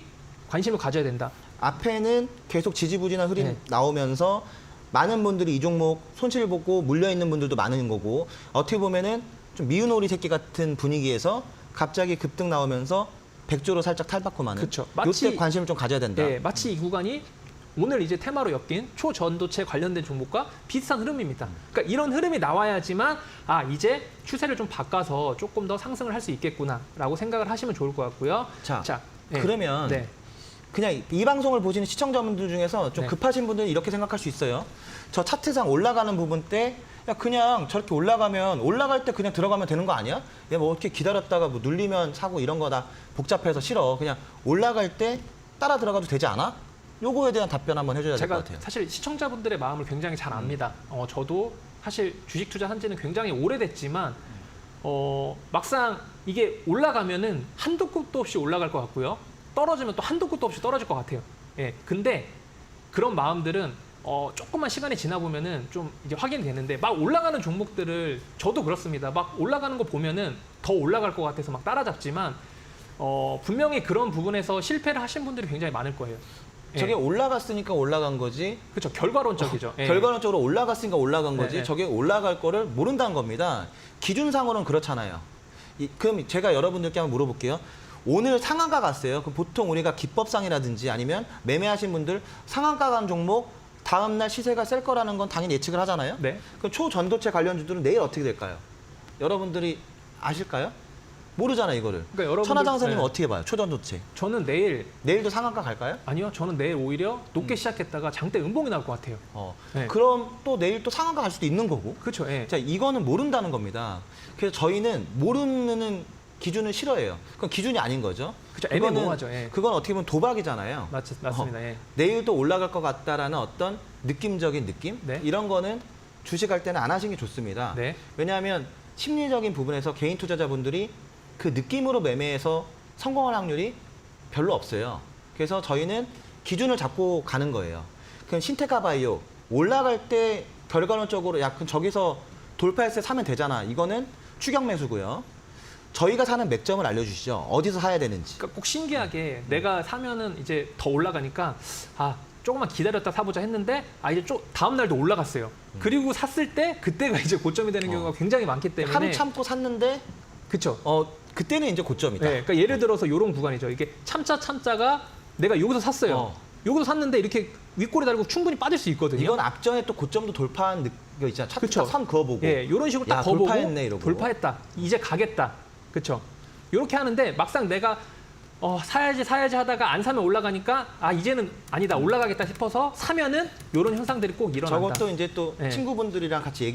관심을 가져야 된다. 앞에는 계속 지지부진한 흐름 네. 나오면서 많은 분들이 이 종목 손실 보고 물려 있는 분들도 많은 거고 어떻게 보면은 좀 미운 오리 새끼 같은 분위기에서 갑자기 급등 나오면서 백조로 살짝 탈바꿈 하는. 그쵸. 마치- 이때 관심을 좀 가져야 된다. 네, 마치 이 구간이 오늘 이제 테마로 엮인 초전도체 관련된 종목과 비슷한 흐름입니다. 그러니까 이런 흐름이 나와야지만 이제 추세를 좀 바꿔서 조금 더 상승을 할 수 있겠구나라고 생각을 하시면 좋을 것 같고요. 자, 네. 그러면 네. 그냥 이 방송을 보시는 시청자분들 중에서 좀 네. 급하신 분들은 이렇게 생각할 수 있어요. 저 차트상 올라가는 부분 때 야, 그냥 저렇게 올라가면 올라갈 때 그냥 들어가면 되는 거 아니야? 야, 뭐 이렇게 기다렸다가 뭐 눌리면 사고 이런 거다 복잡해서 싫어. 그냥 올라갈 때 따라 들어가도 되지 않아? 요거에 대한 답변 한번 해줘야 될 것 제가 같아요. 사실 시청자분들의 마음을 굉장히 잘 압니다. 저도 사실 주식 투자한 지는 굉장히 오래됐지만 막상 이게 올라가면은 한도 끝도 없이 올라갈 것 같고요. 떨어지면 또 한도 끝도 없이 떨어질 것 같아요. 예, 근데 그런 마음들은 조금만 시간이 지나 보면은 좀 이제 확인이 되는데 막 올라가는 종목들을 저도 그렇습니다. 막 올라가는 거 보면은 더 올라갈 것 같아서 막 따라잡지만 분명히 그런 부분에서 실패를 하신 분들이 굉장히 많을 거예요. 예. 저게 올라갔으니까 올라간 거지. 그렇죠. 결과론적이죠. 예. 결과론적으로 올라갔으니까 올라간 거지. 네, 네. 저게 올라갈 거를 모른다는 겁니다. 기준상으로는 그렇잖아요. 그럼 제가 여러분들께 한번 물어볼게요. 오늘 상한가 갔어요. 그럼 보통 우리가 기법상이라든지 아니면 매매하신 분들 상한가 간 종목 다음날 시세가 셀 거라는 건 당연히 예측을 하잖아요. 네. 그럼 초전도체 관련주들은 내일 어떻게 될까요? 여러분들이 아실까요? 모르잖아요, 이거를. 그러니까 여러분들, 천하장사님은 네. 어떻게 봐요? 초전도체. 저는 내일도 상한가 갈까요? 아니요. 저는 내일 오히려 높게 시작했다가 장대 음봉이 나올 것 같아요. 네. 그럼 또 내일 또 상한가 갈 수도 있는 거고. 그렇죠. 예. 자, 이거는 모른다는 겁니다. 그래서 저희는 모르는 기준을 싫어해요. 그건 기준이 아닌 거죠. 그렇죠. 그거는- 애매모호하죠. 예. 그건 어떻게 보면 도박이잖아요. 맞습니다. 예. 내일도 올라갈 것 같다라는 어떤 느낌적인 느낌? 네. 이런 거는 주식할 때는 안 하시는 게 좋습니다. 네. 왜냐하면 심리적인 부분에서 개인 투자자분들이 그 느낌으로 매매해서 성공할 확률이 별로 없어요. 그래서 저희는 기준을 잡고 가는 거예요. 그럼 신테카 바이오 올라갈 때 결과론적으로 야, 그럼 저기서 돌파했을 때 사면 되잖아. 이거는 추격 매수고요. 저희가 사는 맥점을 알려주시죠. 어디서 사야 되는지. 그러니까 꼭 신기하게 내가 사면은 이제 더 올라가니까 조금만 기다렸다 사보자 했는데 이제 다음 날도 올라갔어요. 그리고 샀을 때 그때가 이제 고점이 되는 경우가 굉장히 많기 때문에 하루 참고 샀는데 그렇죠. 그때는 이제 고점이다. 네, 그러니까 예를 들어서 이런 구간이죠. 이게 참자가 내가 여기서 샀어요. 여기서 샀는데 이렇게 윗골에 달고 충분히 빠질 수 있거든요. 이건 앞전에 또 고점도 돌파한 거 있잖아. 차트 그쵸. 선 그어보고. 예, 이런 식으로 야, 딱 거보고 돌파했네, 이러고. 돌파했다. 이제 가겠다. 그렇죠. 이렇게 하는데 막상 내가 사야지 하다가 안 사면 올라가니까 이제는 아니다. 올라가겠다 싶어서 사면은 이런 현상들이 꼭 일어난다. 저것도 이제 또 네. 친구분들이랑 같이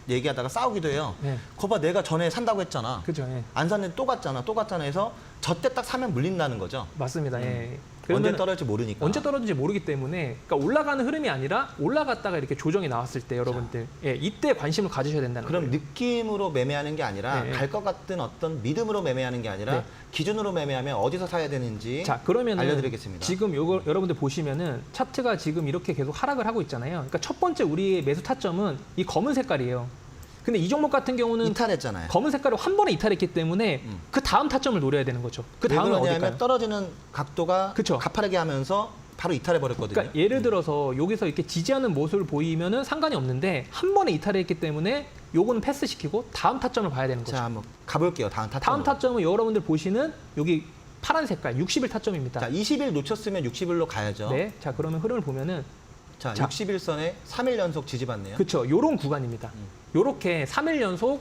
얘기하다가 싸우기도 해요. 네. 거봐 내가 전에 산다고 했잖아. 그죠. 예. 안 샀는데 또 갔잖아 해서 저때 딱 사면 물린다는 거죠. 맞습니다. 예. 언제 그러면 떨어질지 모르니까. 언제 떨어지는지 모르기 때문에 그러니까 올라가는 흐름이 아니라 올라갔다가 이렇게 조정이 나왔을 때 여러분들 이때 관심을 가지셔야 된다는 그럼 거예요. 느낌으로 매매하는 게 아니라 네, 네. 갈 것 같은 어떤 믿음으로 매매하는 게 아니라 네. 기준으로 매매하면 어디서 사야 되는지 자, 그러면 알려드리겠습니다. 지금 요거 여러분들 보시면은 차트가 지금 이렇게 계속 하락을 하고 있잖아요. 그러니까 첫 번째 우리의 매수 타점은 이 검은 색깔이에요. 근데 이 종목 같은 경우는 이탈했잖아요. 검은 색깔을 한 번에 이탈했기 때문에 그 다음 타점을 노려야 되는 거죠. 그 왜 다음은 그러냐면 어딜까요? 떨어지는 각도가 그쵸. 가파르게 하면서 바로 이탈해 버렸거든요. 그러니까 예를 들어서 여기서 이렇게 지지하는 모습을 보이면은 상관이 없는데 한 번에 이탈했기 때문에 요거는 패스시키고 다음 타점을 봐야 되는 거죠. 자, 한번 가볼게요. 다음 타점. 다음 타점은 여러분들 보시는 여기 파란 색깔 60일 타점입니다. 자, 20일 놓쳤으면 60일로 가야죠. 네, 자 그러면 흐름을 보면은 자, 자. 60일선에 3일 연속 지지받네요. 그렇죠. 요런 구간입니다. 요렇게 3일 연속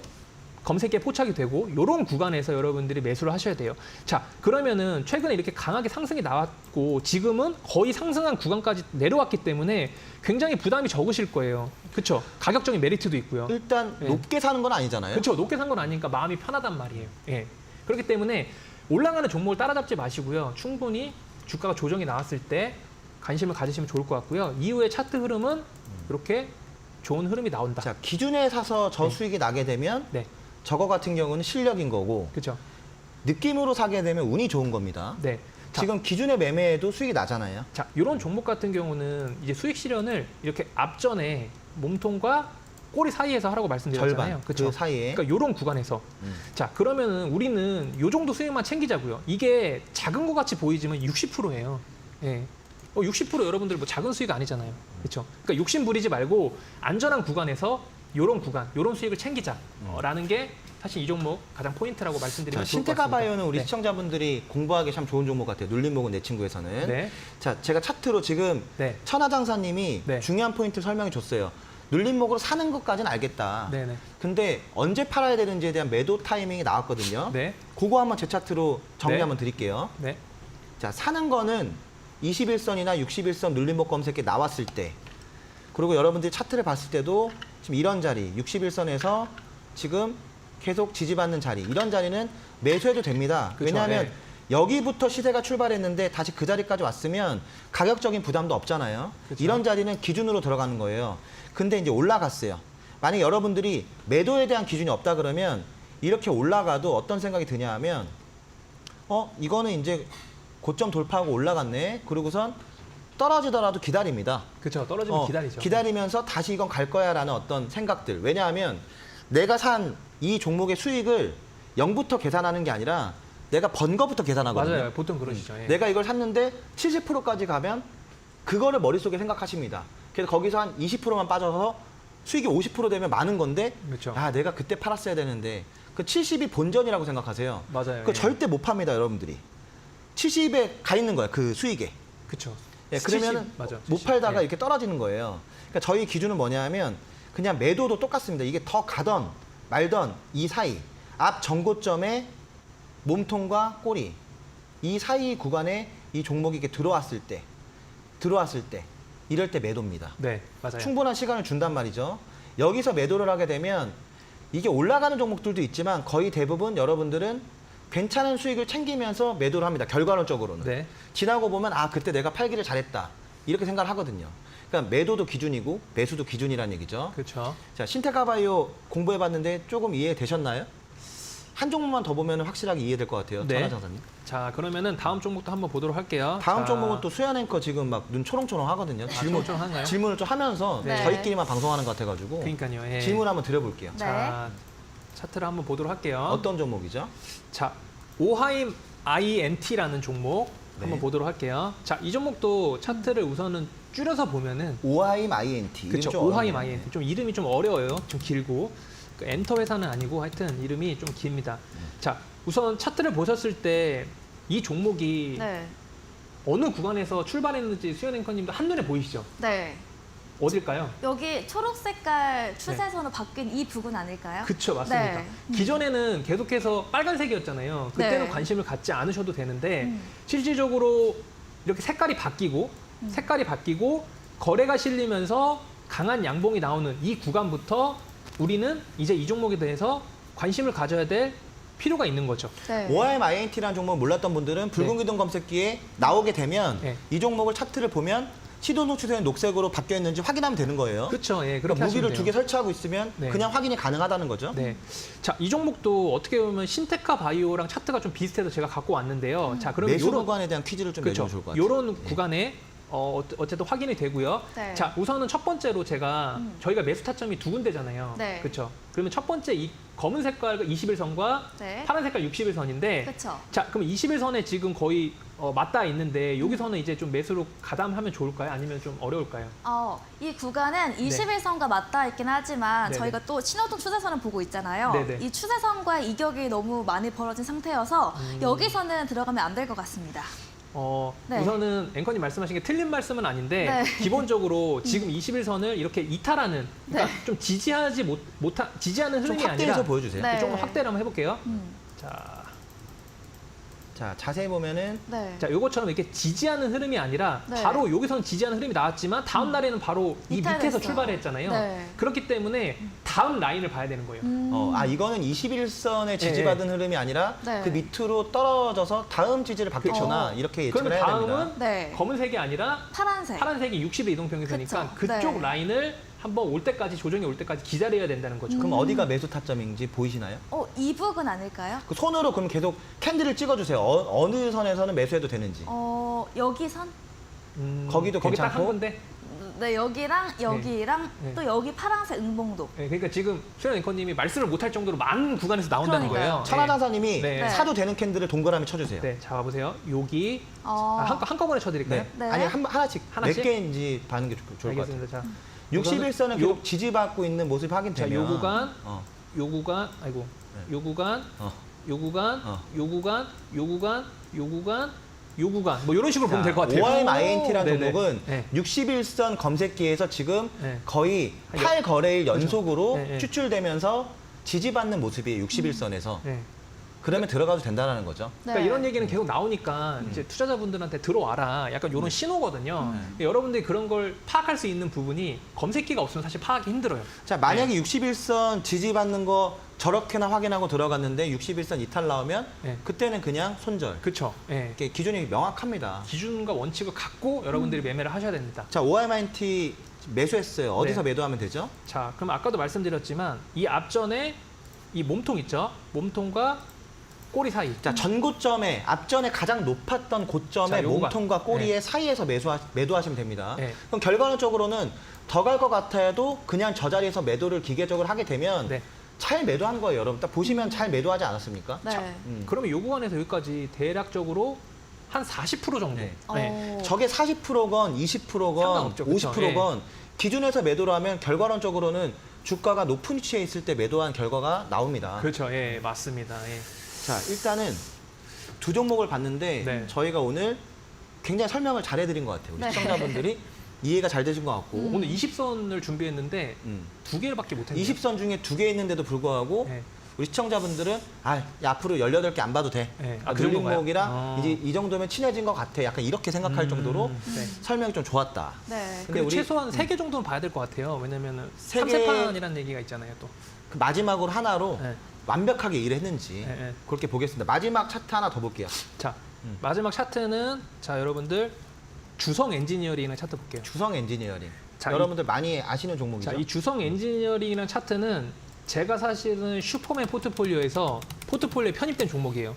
검색에 포착이 되고 이런 구간에서 여러분들이 매수를 하셔야 돼요. 자, 그러면은 최근에 이렇게 강하게 상승이 나왔고 지금은 거의 상승한 구간까지 내려왔기 때문에 굉장히 부담이 적으실 거예요. 그렇죠? 가격적인 메리트도 있고요. 일단 예. 높게 사는 건 아니잖아요. 그렇죠. 높게 산 건 아니니까 마음이 편하단 말이에요. 예. 그렇기 때문에 올라가는 종목을 따라잡지 마시고요. 충분히 주가가 조정이 나왔을 때 관심을 가지시면 좋을 것 같고요. 이후에 차트 흐름은 이렇게 좋은 흐름이 나온다. 자, 기준에 사서 저 네. 수익이 나게 되면 네. 저거 같은 경우는 실력인 거고 그렇죠. 느낌으로 사게 되면 운이 좋은 겁니다. 네. 자, 지금 기준의 매매에도 수익이 나잖아요. 자, 이런 종목 같은 경우는 이제 수익 실현을 이렇게 앞전에 몸통과 꼬리 사이에서 하라고 말씀드렸잖아요. 절반 그렇죠. 그 사이에. 그러니까 이런 구간에서 자, 그러면은 우리는 요 정도 수익만 챙기자고요. 이게 작은 것 같이 보이지만 60%예요. 예. 60% 여러분들 뭐 작은 수익 아니잖아요. 그렇죠. 그러니까 욕심 부리지 말고 안전한 구간에서 요런 구간, 요런 수익을 챙기자라는 게 사실 이 종목 가장 포인트라고 말씀드리면 자, 좋을 것 같습니다. 신테카바이오는 우리 네. 시청자분들이 공부하기 참 좋은 종목 같아요. 눌림목은 내 친구에서는. 네. 자, 제가 차트로 지금 네. 천하장사님이 네. 중요한 포인트를 설명해 줬어요. 눌림목으로 사는 것까지는 알겠다. 네, 네. 근데 언제 팔아야 되는지에 대한 매도 타이밍이 나왔거든요. 네. 그거 한번 제 차트로 정리 네. 한번 드릴게요. 네. 자, 사는 거는 21선이나 61선 눌림목 검색에 나왔을 때, 그리고 여러분들이 차트를 봤을 때도 지금 이런 자리 61선에서 지금 계속 지지받는 자리, 이런 자리는 매수해도 됩니다. 그쵸, 왜냐하면 예. 여기부터 시세가 출발했는데 다시 그 자리까지 왔으면 가격적인 부담도 없잖아요. 그쵸. 이런 자리는 기준으로 들어가는 거예요. 근데 이제 올라갔어요. 만약에 여러분들이 매도에 대한 기준이 없다 그러면 이렇게 올라가도 어떤 생각이 드냐 하면 이거는 이제 고점 돌파하고 올라갔네. 그러고선 떨어지더라도 기다립니다. 그렇죠. 떨어지면 기다리죠. 기다리면서 다시 이건 갈 거야라는 어떤 생각들. 왜냐하면 내가 산 이 종목의 수익을 0부터 계산하는 게 아니라 내가 번 거부터 계산하거든요. 맞아요. 보통 그러시죠. 예. 내가 이걸 샀는데 70%까지 가면 그거를 머릿속에 생각하십니다. 그래서 거기서 한 20%만 빠져서 수익이 50% 되면 많은 건데 그렇죠. 야, 내가 그때 팔았어야 되는데 그 70이 본전이라고 생각하세요. 맞아요. 그 예. 절대 못 팝니다, 여러분들이. 70에 가 있는 거야, 그 수익에. 그렇죠. 예, 그러면은 70, 맞아. 못 70. 팔다가 예. 이렇게 떨어지는 거예요. 그러니까 저희 기준은 뭐냐면 그냥 매도도 똑같습니다. 이게 더 가던 말던 이 사이, 앞 전고점에 몸통과 꼬리, 이 사이 구간에 이 종목이 이렇게 들어왔을 때 이럴 때 매도입니다. 네, 맞아요. 충분한 시간을 준단 말이죠. 여기서 매도를 하게 되면 이게 올라가는 종목들도 있지만 거의 대부분 여러분들은 괜찮은 수익을 챙기면서 매도를 합니다. 결과론적으로는. 네. 지나고 보면 그때 내가 팔기를 잘했다. 이렇게 생각을 하거든요. 그러니까 매도도 기준이고 매수도 기준이라는 얘기죠. 그렇죠. 자, 신테카바이오 공부해봤는데 조금 이해되셨나요? 한 종목만 더 보면 확실하게 이해될 것 같아요. 네. 천하장사님. 자, 그러면은 다음 종목도 한번 보도록 할게요. 다음 자, 종목은 또 수연 앵커 지금 막 눈 초롱초롱 하거든요. 초롱초롱한가요? 질문을 좀 하면서 네. 저희끼리만 방송하는 것 같아가지고 그러니까요. 예. 질문 한번 드려볼게요. 네. 자, 차트를 한번 보도록 할게요. 어떤 종목이죠? 자, 오하임 INT라는 종목 네. 한번 보도록 할게요. 자, 이 종목도 차트를 우선은 줄여서 보면은 오하임 INT. 그렇죠. 이름 좀 오하임 어렵네요. INT. 좀 이름이 좀 어려워요. 좀 길고. 그 엔터 회사는 아니고 하여튼 이름이 좀 깁니다. 자, 우선 차트를 보셨을 때 이 종목이 네. 어느 구간에서 출발했는지 수연 앵커님도 한눈에 보이시죠? 네. 어딜까요? 여기 초록 색깔 추세선으로 바뀐 이 부분 아닐까요? 그쵸, 맞습니다. 네. 기존에는 계속해서 빨간색이었잖아요. 그때는 네. 관심을 갖지 않으셔도 되는데 음. 실질적으로 이렇게 색깔이 바뀌고 거래가 실리면서 강한 양봉이 나오는 이 구간부터 우리는 이제 이 종목에 대해서 관심을 가져야 될 필요가 있는 거죠. 네. 오하임 INT라는 종목을 몰랐던 분들은 붉은 기둥 검색기에 나오게 되면 네. 이 종목을 차트를 보면 시도노 추세는 녹색으로 바뀌어 있는지 확인하면 되는 거예요. 그렇죠. 예, 그렇게 그러니까 무기를 하시면 두 돼요. 개 설치하고 있으면 네. 그냥 확인이 가능하다는 거죠. 네. 자, 이 종목도 어떻게 보면 신테카 바이오랑 차트가 좀 비슷해서 제가 갖고 왔는데요. 자, 그러면 매수 요런 구간에 대한 퀴즈를 좀 그렇죠. 내주면 좋을 것 같아요. 요런 구간에 어쨌든 확인이 되고요. 네. 자, 우선은 첫 번째로 제가 저희가 매수 타점이 두 군데잖아요. 네. 그렇죠. 그러면 첫 번째 이 검은 색깔 21선과 네. 파란 색깔 61선인데 그렇죠. 자, 그럼 21선에 지금 거의 맞닿아 있는데 여기서는 이제 좀 매수로 가담하면 좋을까요? 아니면 좀 어려울까요? 이 구간은 21선과 맞닿아 있긴 하지만 네네. 저희가 또 신호등 추세선을 보고 있잖아요. 네네. 이 추세선과 이격이 너무 많이 벌어진 상태여서 여기서는 들어가면 안 될 것 같습니다. 네. 우선은 앵커님 말씀하신 게 틀린 말씀은 아닌데 네. 기본적으로 지금 21선을 이렇게 이탈하는 그러니까 좀 지지하지 지지하는 좀 흐름이 확대해서 아니라 보여주세요. 네. 조금 확대를 한번 해볼게요. 자, 자세히 보면은 네. 자, 요것처럼 이렇게 지지하는 흐름이 아니라 네. 바로 여기서는 지지하는 흐름이 나왔지만 다음 날에는 바로 이 밑에서 이탈했어요. 출발을 했잖아요. 네. 그렇기 때문에 다음 라인을 봐야 되는 거예요. 이거는 21선에 지지받은 흐름이 아니라 네. 그 밑으로 떨어져서 다음 지지를 받겠거나 그쵸. 이렇게 예측을 그러면 해야 다음은 됩니다. 네. 검은색이 아니라 파란색. 파란색이 60의 이동평균선이니까 그쵸. 그쪽 네. 라인을 한번 올 때까지 조정이 올 때까지 기다려야 된다는 거죠. 그럼 어디가 매수 타점인지 보이시나요? 이북은 아닐까요? 그 손으로 그럼 계속 캔들을 찍어주세요. 어느 선에서는 매수해도 되는지. 여기 선? 거기도 거기 딱 한 괜찮고? 군데. 네, 여기랑 네. 또 여기 파란색 응봉도. 네, 그러니까 지금 수현 앵커님이 말씀을 못할 정도로 많은 구간에서 나온다는 그러니까요. 거예요. 천하장사님이 네. 사도 되는 캔들을 동그라미 쳐주세요. 네, 자 봐보세요. 여기 어, 한꺼번에 쳐드릴까요? 네. 네. 아니 하나씩 하나씩? 몇 개인지 봐는 게 좋을 것 같아요. 알겠습니다. 자, 61선은 요- 계속 지지받고 있는 모습이 자, 확인되면 요 구간, 어, 요 구간, 아이고, 네. 요 구간, 어. 요 구간, 어. 요 구간, 요 구간, 요 구간, 요 구간, 뭐 이런 식으로 보면 될 것 같아요. OIMINT라는 네네. 종목은 네. 61선 검색기에서 지금 네. 거의 한 8거래일 연속으로 네, 네. 추출되면서 지지받는 모습이에요. 61선에서. 네. 그러면 들어가도 된다는 거죠. 네. 그러니까 이런 얘기는 계속 나오니까 이제 투자자분들한테 들어와라. 약간 이런 신호거든요. 여러분들이 그런 걸 파악할 수 있는 부분이 검색기가 없으면 사실 파악이 힘들어요. 자, 만약에 61선 지지받는 거 저렇게나 확인하고 들어갔는데 61선 이탈 나오면 네. 그때는 그냥 손절. 그렇죠. 예. 이렇게 기준이 명확합니다. 기준과 원칙을 갖고 여러분들이 매매를 하셔야 됩니다. 자, OIMINT 매수했어요. 어디서 네. 매도하면 되죠? 자, 그럼 아까도 말씀드렸지만 이 앞전에 이 몸통 있죠? 몸통과 꼬리 사이. 자, 전고점에 앞전에 가장 높았던 고점의 자, 요거가. 몸통과 꼬리의 사이에서 매도하시면 됩니다. 네. 그럼 결과론적으로는 더 갈 것 같아도 그냥 저 자리에서 매도를 기계적으로 하게 되면 네. 잘 매도한 거예요, 여러분. 딱 보시면 잘 매도하지 않았습니까? 네. 그러면 요 구간에서 여기까지 대략적으로 한 40% 정도. 네. 저게 40%건 20%건 상관없죠. 그쵸? 50%건 기준에서 매도를 하면 결과론적으로는 주가가 높은 위치에 있을 때 매도한 결과가 나옵니다. 그렇죠. 예, 맞습니다. 예. 자, 일단은 두 종목을 봤는데 네. 저희가 오늘 굉장히 설명을 잘 해드린 것 같아요. 우리 네. 시청자분들이 이해가 잘 되신 것 같고 오늘 20선을 준비했는데 음. 2개밖에 못 했네요. 20선 중에 2개 있는데도 불구하고 네. 우리 시청자분들은 야, 앞으로 18개 안 봐도 돼. 네. 아, 그런 건가요? 눌림목이랑 아. 이제 이 정도면 친해진 것 같아. 약간 이렇게 생각할 정도로 네. 설명이 좀 좋았다. 네. 근데 근데 우리 최소한 3개 정도는 봐야 될 것 같아요. 왜냐면은 세 개- 3세판이라는 얘기가 있잖아요, 또. 그 마지막으로 하나로 네. 완벽하게 일을 했는지 네, 네. 그렇게 보겠습니다. 마지막 차트 하나 더 볼게요. 자, 마지막 차트는 자, 여러분들 주성 엔지니어링의 차트 볼게요. 주성 엔지니어링. 자, 여러분들 많이 아시는 종목이죠. 자, 이 주성 엔지니어링이라는 차트는 제가 사실은 슈퍼맨 포트폴리오에서 포트폴리오에 편입된 종목이에요.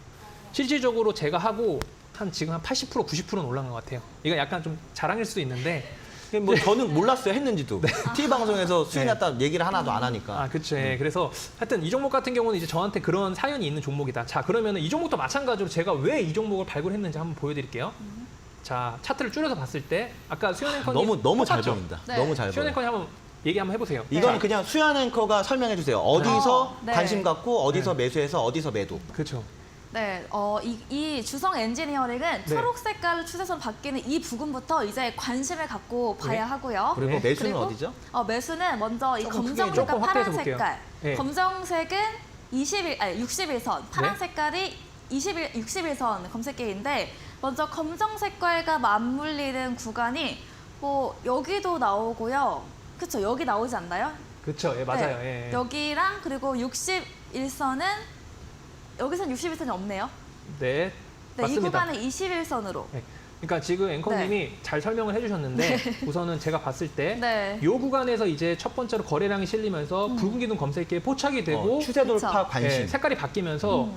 실질적으로 제가 하고 지금 한 80%, 90%는 올라간 것 같아요. 이거 약간 좀 자랑일 수도 있는데 뭐 저는 몰랐어요, 했는지도. TV 방송에서 수익 네. 났다 얘기를 하나도 안 하니까. 아, 그쵸. 예. 그래서 하여튼 이 종목 같은 경우는 이제 저한테 그런 사연이 있는 종목이다. 자, 그러면은 이 종목도 마찬가지로 제가 왜 이 종목을 발굴했는지 한번 보여드릴게요. 자, 차트를 줄여서 봤을 때 아까 수현 앵커님 너무 잘 똑같죠? 보인다. 네. 너무 잘 수현 보여. 앵커님 한번 얘기 한번 해보세요. 이거는 그냥 수연 앵커가 설명해 주세요. 어디서 네. 관심 갖고 어디서 매수해서 어디서 매도. 그렇죠. 네, 이 주성 엔지니어링은 초록 색깔로 추세선 바뀌는 이 부분부터 이제 관심을 갖고 봐야 네. 하고요. 그리고 네. 매수는 그리고 어디죠? 매수는 먼저 이 조금 크게 검정 조금 색깔, 확대해서 파란 볼게요. 색깔. 네. 검정색은 61선, 파란 네. 색깔이 61선 검색기인데 먼저 검정 색깔과 맞물리는 구간이 뭐 여기도 나오고요. 그렇죠, 여기 나오지 않나요? 그렇죠. 예, 맞아요. 네. 예. 여기랑 그리고 61선은 여기선 61선이 없네요. 네. 네, 이 맞습니다. 구간은 21선으로. 네. 그러니까 지금 앵커님이 잘 설명을 해주셨는데 우선은 제가 봤을 때 네. 이 구간에서 이제 첫 번째로 거래량이 실리면서 붉은 기둥 검색기에 포착이 되고 추세 돌파 그쵸. 관심. 예, 색깔이 바뀌면서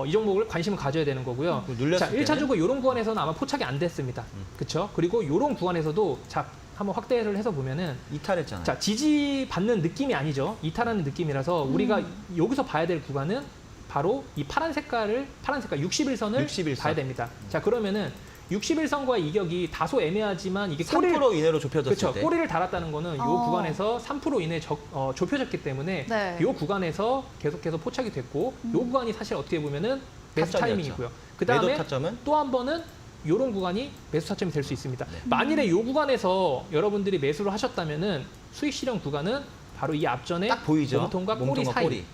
이 종목을 관심을 가져야 되는 거고요. 눌렸을 자, 때는? 1차적으로 이런 구간에서는 아마 포착이 안 됐습니다. 그렇죠? 그리고 이런 구간에서도 자, 한번 확대를 해서 보면은 이탈했잖아요. 자, 지지받는 느낌이 아니죠. 이탈하는 느낌이라서 우리가 여기서 봐야 될 구간은 바로 이 파란 색깔 61선을 61선. 봐야 됩니다. 자, 그러면은 61선과의 이격이 다소 애매하지만 이게 3% 이내로 좁혀졌을 그렇죠. 때. 꼬리를 달았다는 거는 이 구간에서 3% 이내 좁혀졌기 때문에 네. 이 구간에서 계속해서 포착이 됐고 이 구간이 사실 어떻게 보면은 매수 타점이었죠. 타이밍이고요. 그 매도 다음에 타점은 또 한 번은 이런 구간이 매수 타점이 될 수 있습니다. 만일에 이 구간에서 여러분들이 매수를 하셨다면은 수익 실현 구간은 바로 이 앞전에 딱 보이죠? 몸통과 꼬리 몸통과 사이, 꼬리.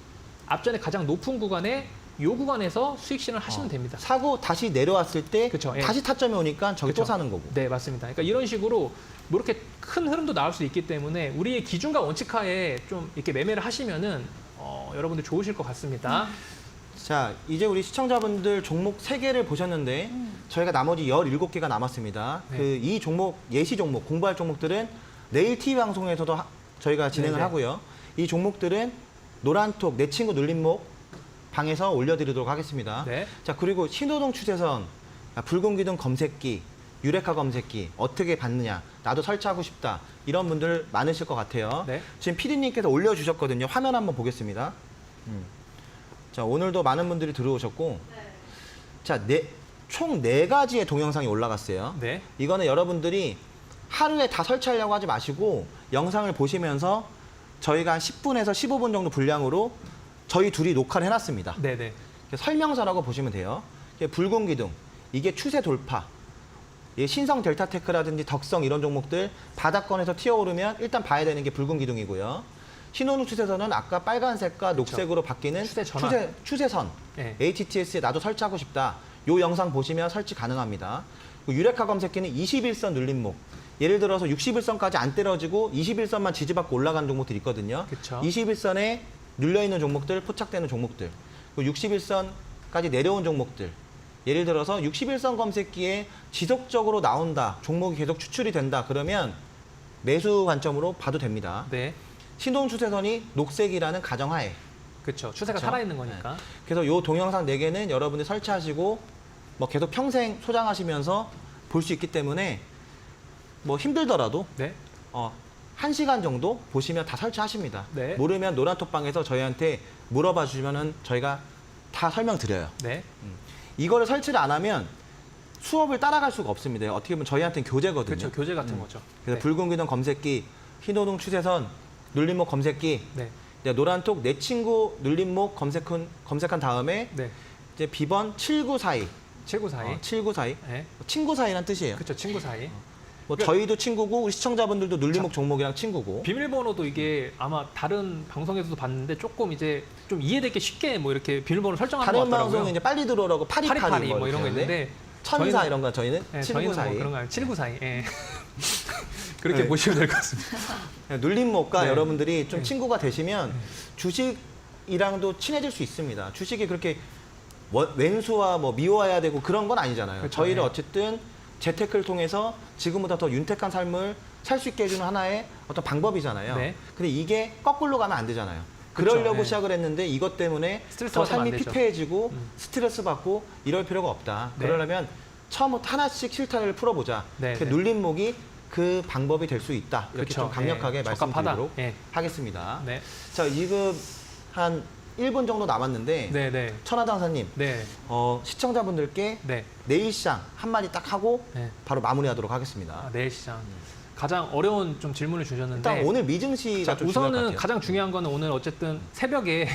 앞전에 가장 높은 구간에 이 구간에서 수익 실현을 하시면 됩니다. 사고 다시 내려왔을 때 그쵸, 예. 다시 타점이 오니까 저기 또 그쵸. 사는 거고. 네, 맞습니다. 그러니까 이런 식으로 뭐 이렇게 큰 흐름도 나올 수 있기 때문에 우리의 기준과 원칙하에 좀 이렇게 매매를 하시면은 여러분들 좋으실 것 같습니다. 자, 이제 우리 시청자분들 종목 3개를 보셨는데 저희가 나머지 17개가 남았습니다. 네. 그 이 종목, 예시 종목, 공부할 종목들은 내일 TV 방송에서도 저희가 진행을 네네. 하고요. 이 종목들은 노란톡 내 친구 눌림목 방에서 올려드리도록 하겠습니다. 네. 자, 그리고 신호등 추세선, 붉은 기둥 검색기, 유레카 검색기 어떻게 받느냐, 나도 설치하고 싶다, 이런 분들 많으실 것 같아요. 네. 지금 PD님께서 올려주셨거든요. 화면 한번 보겠습니다. 자, 오늘도 많은 분들이 들어오셨고, 자, 총 4가지의 동영상이 올라갔어요. 네. 이거는 여러분들이 하루에 다 설치하려고 하지 마시고 영상을 보시면서 저희가 한 10분에서 15분 정도 분량으로 저희 둘이 녹화를 해놨습니다. 네, 네. 설명서라고 보시면 돼요. 이게 붉은 기둥, 이게 추세 돌파, 이 신성 델타테크라든지 덕성 이런 종목들 바닥권에서 튀어오르면 일단 봐야 되는 게 붉은 기둥이고요. 신호등 추세선은 아까 빨간색과 녹색으로 바뀌는 추세 전환. 추세선. 네. HTS에 나도 설치하고 싶다. 이 영상 보시면 설치 가능합니다. 그리고 유레카 검색기는 21선 눌림목. 예를 들어서 61선까지 안 때려지고 21선만 지지받고 올라가는 종목들이 있거든요. 그쵸. 21선에 눌려있는 종목들, 포착되는 종목들. 그리고 61선까지 내려온 종목들. 예를 들어서 61선 검색기에 지속적으로 나온다, 종목이 계속 추출이 된다, 그러면 매수 관점으로 봐도 됩니다. 네. 신동 추세선이 녹색이라는 가정하에. 그렇죠. 추세가 그쵸? 살아있는 거니까. 그래서 이 동영상 4개는 여러분이 설치하시고 뭐 계속 평생 소장하시면서 볼 수 있기 때문에 뭐 힘들더라도 네. 1시간 정도 보시면 다 설치하십니다. 네. 모르면 노란톡방에서 저희한테 물어봐 주시면은 저희가 다 설명드려요. 네. 이거를 설치를 안 하면 수업을 따라갈 수가 없습니다. 어떻게 보면 저희한테는 교재거든요. 그렇죠. 교재 같은 거죠. 그래서 네. 붉은 기둥 검색기, 흰호등 추세선, 눌림목 검색기, 네. 이제 노란톡 내 친구 눌림목 검색한 다음에 네. 이제 비번 7942, 7942. 7942, 네. 친구 사이란 뜻이에요. 그렇죠. 친구 사이. 뭐 그러니까- 저희도 친구고 우리 시청자분들도 눌림목 종목이랑 친구고. 비밀번호도 이게 아마 다른 방송에서도 봤는데 조금 이제 좀 이해되기 쉽게 뭐 이렇게 비밀번호 설정하는 것 다른 같더라고요. 방송은 이제 빨리 들어오라고 파리파리 파리파리 뭐 이런 거 있는데 천사 저희는- 이런 거 저희는 네, 저희는 7942. 뭐 그런 거 아니에요. 7942. 예. 그렇게 네. 보시면 될 것 같습니다. 눌림목과 네. 여러분들이 좀 네. 친구가 되시면 주식이랑도 친해질 수 있습니다. 주식이 그렇게 왼수와 뭐 미워해야 되고 그런 건 아니잖아요. 그렇죠. 저희를 네. 어쨌든 재테크를 통해서 지금보다 더 윤택한 삶을 살 수 있게 해주는 하나의 어떤 방법이잖아요. 네. 근데 이게 거꾸로 가면 안 되잖아요. 그렇죠. 그러려고 네. 시작을 했는데 이것 때문에 스트레스 더 받으면 삶이 안 되죠. 피폐해지고 스트레스 받고 이럴 필요가 없다. 네. 그러려면 처음부터 하나씩 실타래를 풀어보자. 네, 그 네. 눌림목이 그 방법이 될 수 있다. 이렇게 그렇죠. 좀 강력하게 예, 적합하다. 말씀드리도록 예. 하겠습니다. 네. 자, 지금 한 1분 정도 남았는데 네, 네. 천하장사님, 네. 시청자분들께 네. 내일 시장 한마디 딱 하고 네. 바로 마무리하도록 하겠습니다. 내일 시장. 가장 어려운 좀 질문을 주셨는데 일단 오늘 미증시가 자, 좀 중요할 것 우선은 같아요. 가장 중요한 거는 오늘 어쨌든 새벽에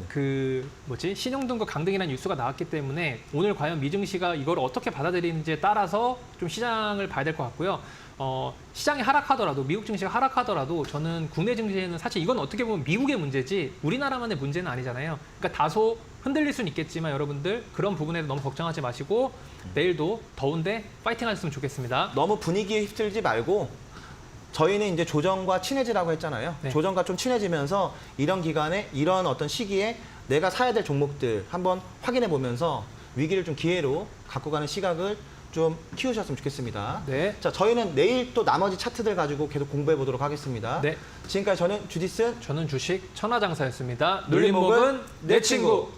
그 신용등급 강등이라는 뉴스가 나왔기 때문에 오늘 과연 미증시가 이걸 어떻게 받아들이는지에 따라서 좀 시장을 봐야 될 것 같고요. 시장이 하락하더라도 미국 증시가 하락하더라도 저는 국내 증시에는 사실 이건 어떻게 보면 미국의 문제지 우리나라만의 문제는 아니잖아요. 그러니까 다소 흔들릴 수는 있겠지만 여러분들 그런 부분에도 너무 걱정하지 마시고 내일도 더운데 파이팅 하셨으면 좋겠습니다. 너무 분위기에 휩쓸지 말고 저희는 이제 조정과 친해지라고 했잖아요. 네. 조정과 좀 친해지면서 이런 기간에 이런 어떤 시기에 내가 사야 될 종목들 한번 확인해 보면서 위기를 좀 기회로 갖고 가는 시각을 좀 키우셨으면 좋겠습니다. 네. 자, 저희는 내일 또 나머지 차트들 가지고 계속 공부해 보도록 하겠습니다. 네. 지금까지 저는 주디스 저는 주식 천하장사였습니다. 눌림목은 눌림목은 내 친구.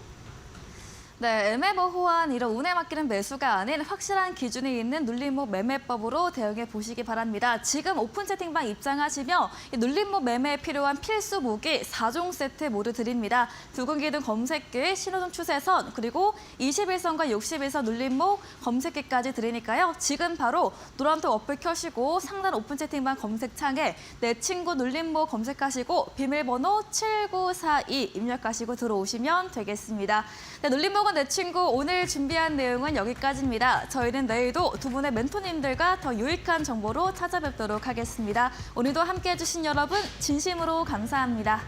네, 애매모호한 이런 운에 맡기는 매수가 아닌 확실한 기준이 있는 눌림목 매매법으로 대응해 보시기 바랍니다. 지금 오픈 채팅방 입장하시며 이 눌림목 매매에 필요한 필수 무기 4종 세트 모두 드립니다. 붉은 기둥 검색기, 신호등 추세선, 그리고 21선과 61선 눌림목 검색기까지 드리니까요. 지금 바로 노란톡 어플 켜시고 상단 오픈 채팅방 검색창에 내 친구 눌림목 검색하시고 비밀번호 7942 입력하시고 들어오시면 되겠습니다. 네, 눌림목은 놀림목은 내 친구 오늘 준비한 내용은 여기까지입니다. 저희는 내일도 두 분의 멘토님들과 더 유익한 정보로 찾아뵙도록 하겠습니다. 오늘도 함께해 주신 여러분 진심으로 감사합니다.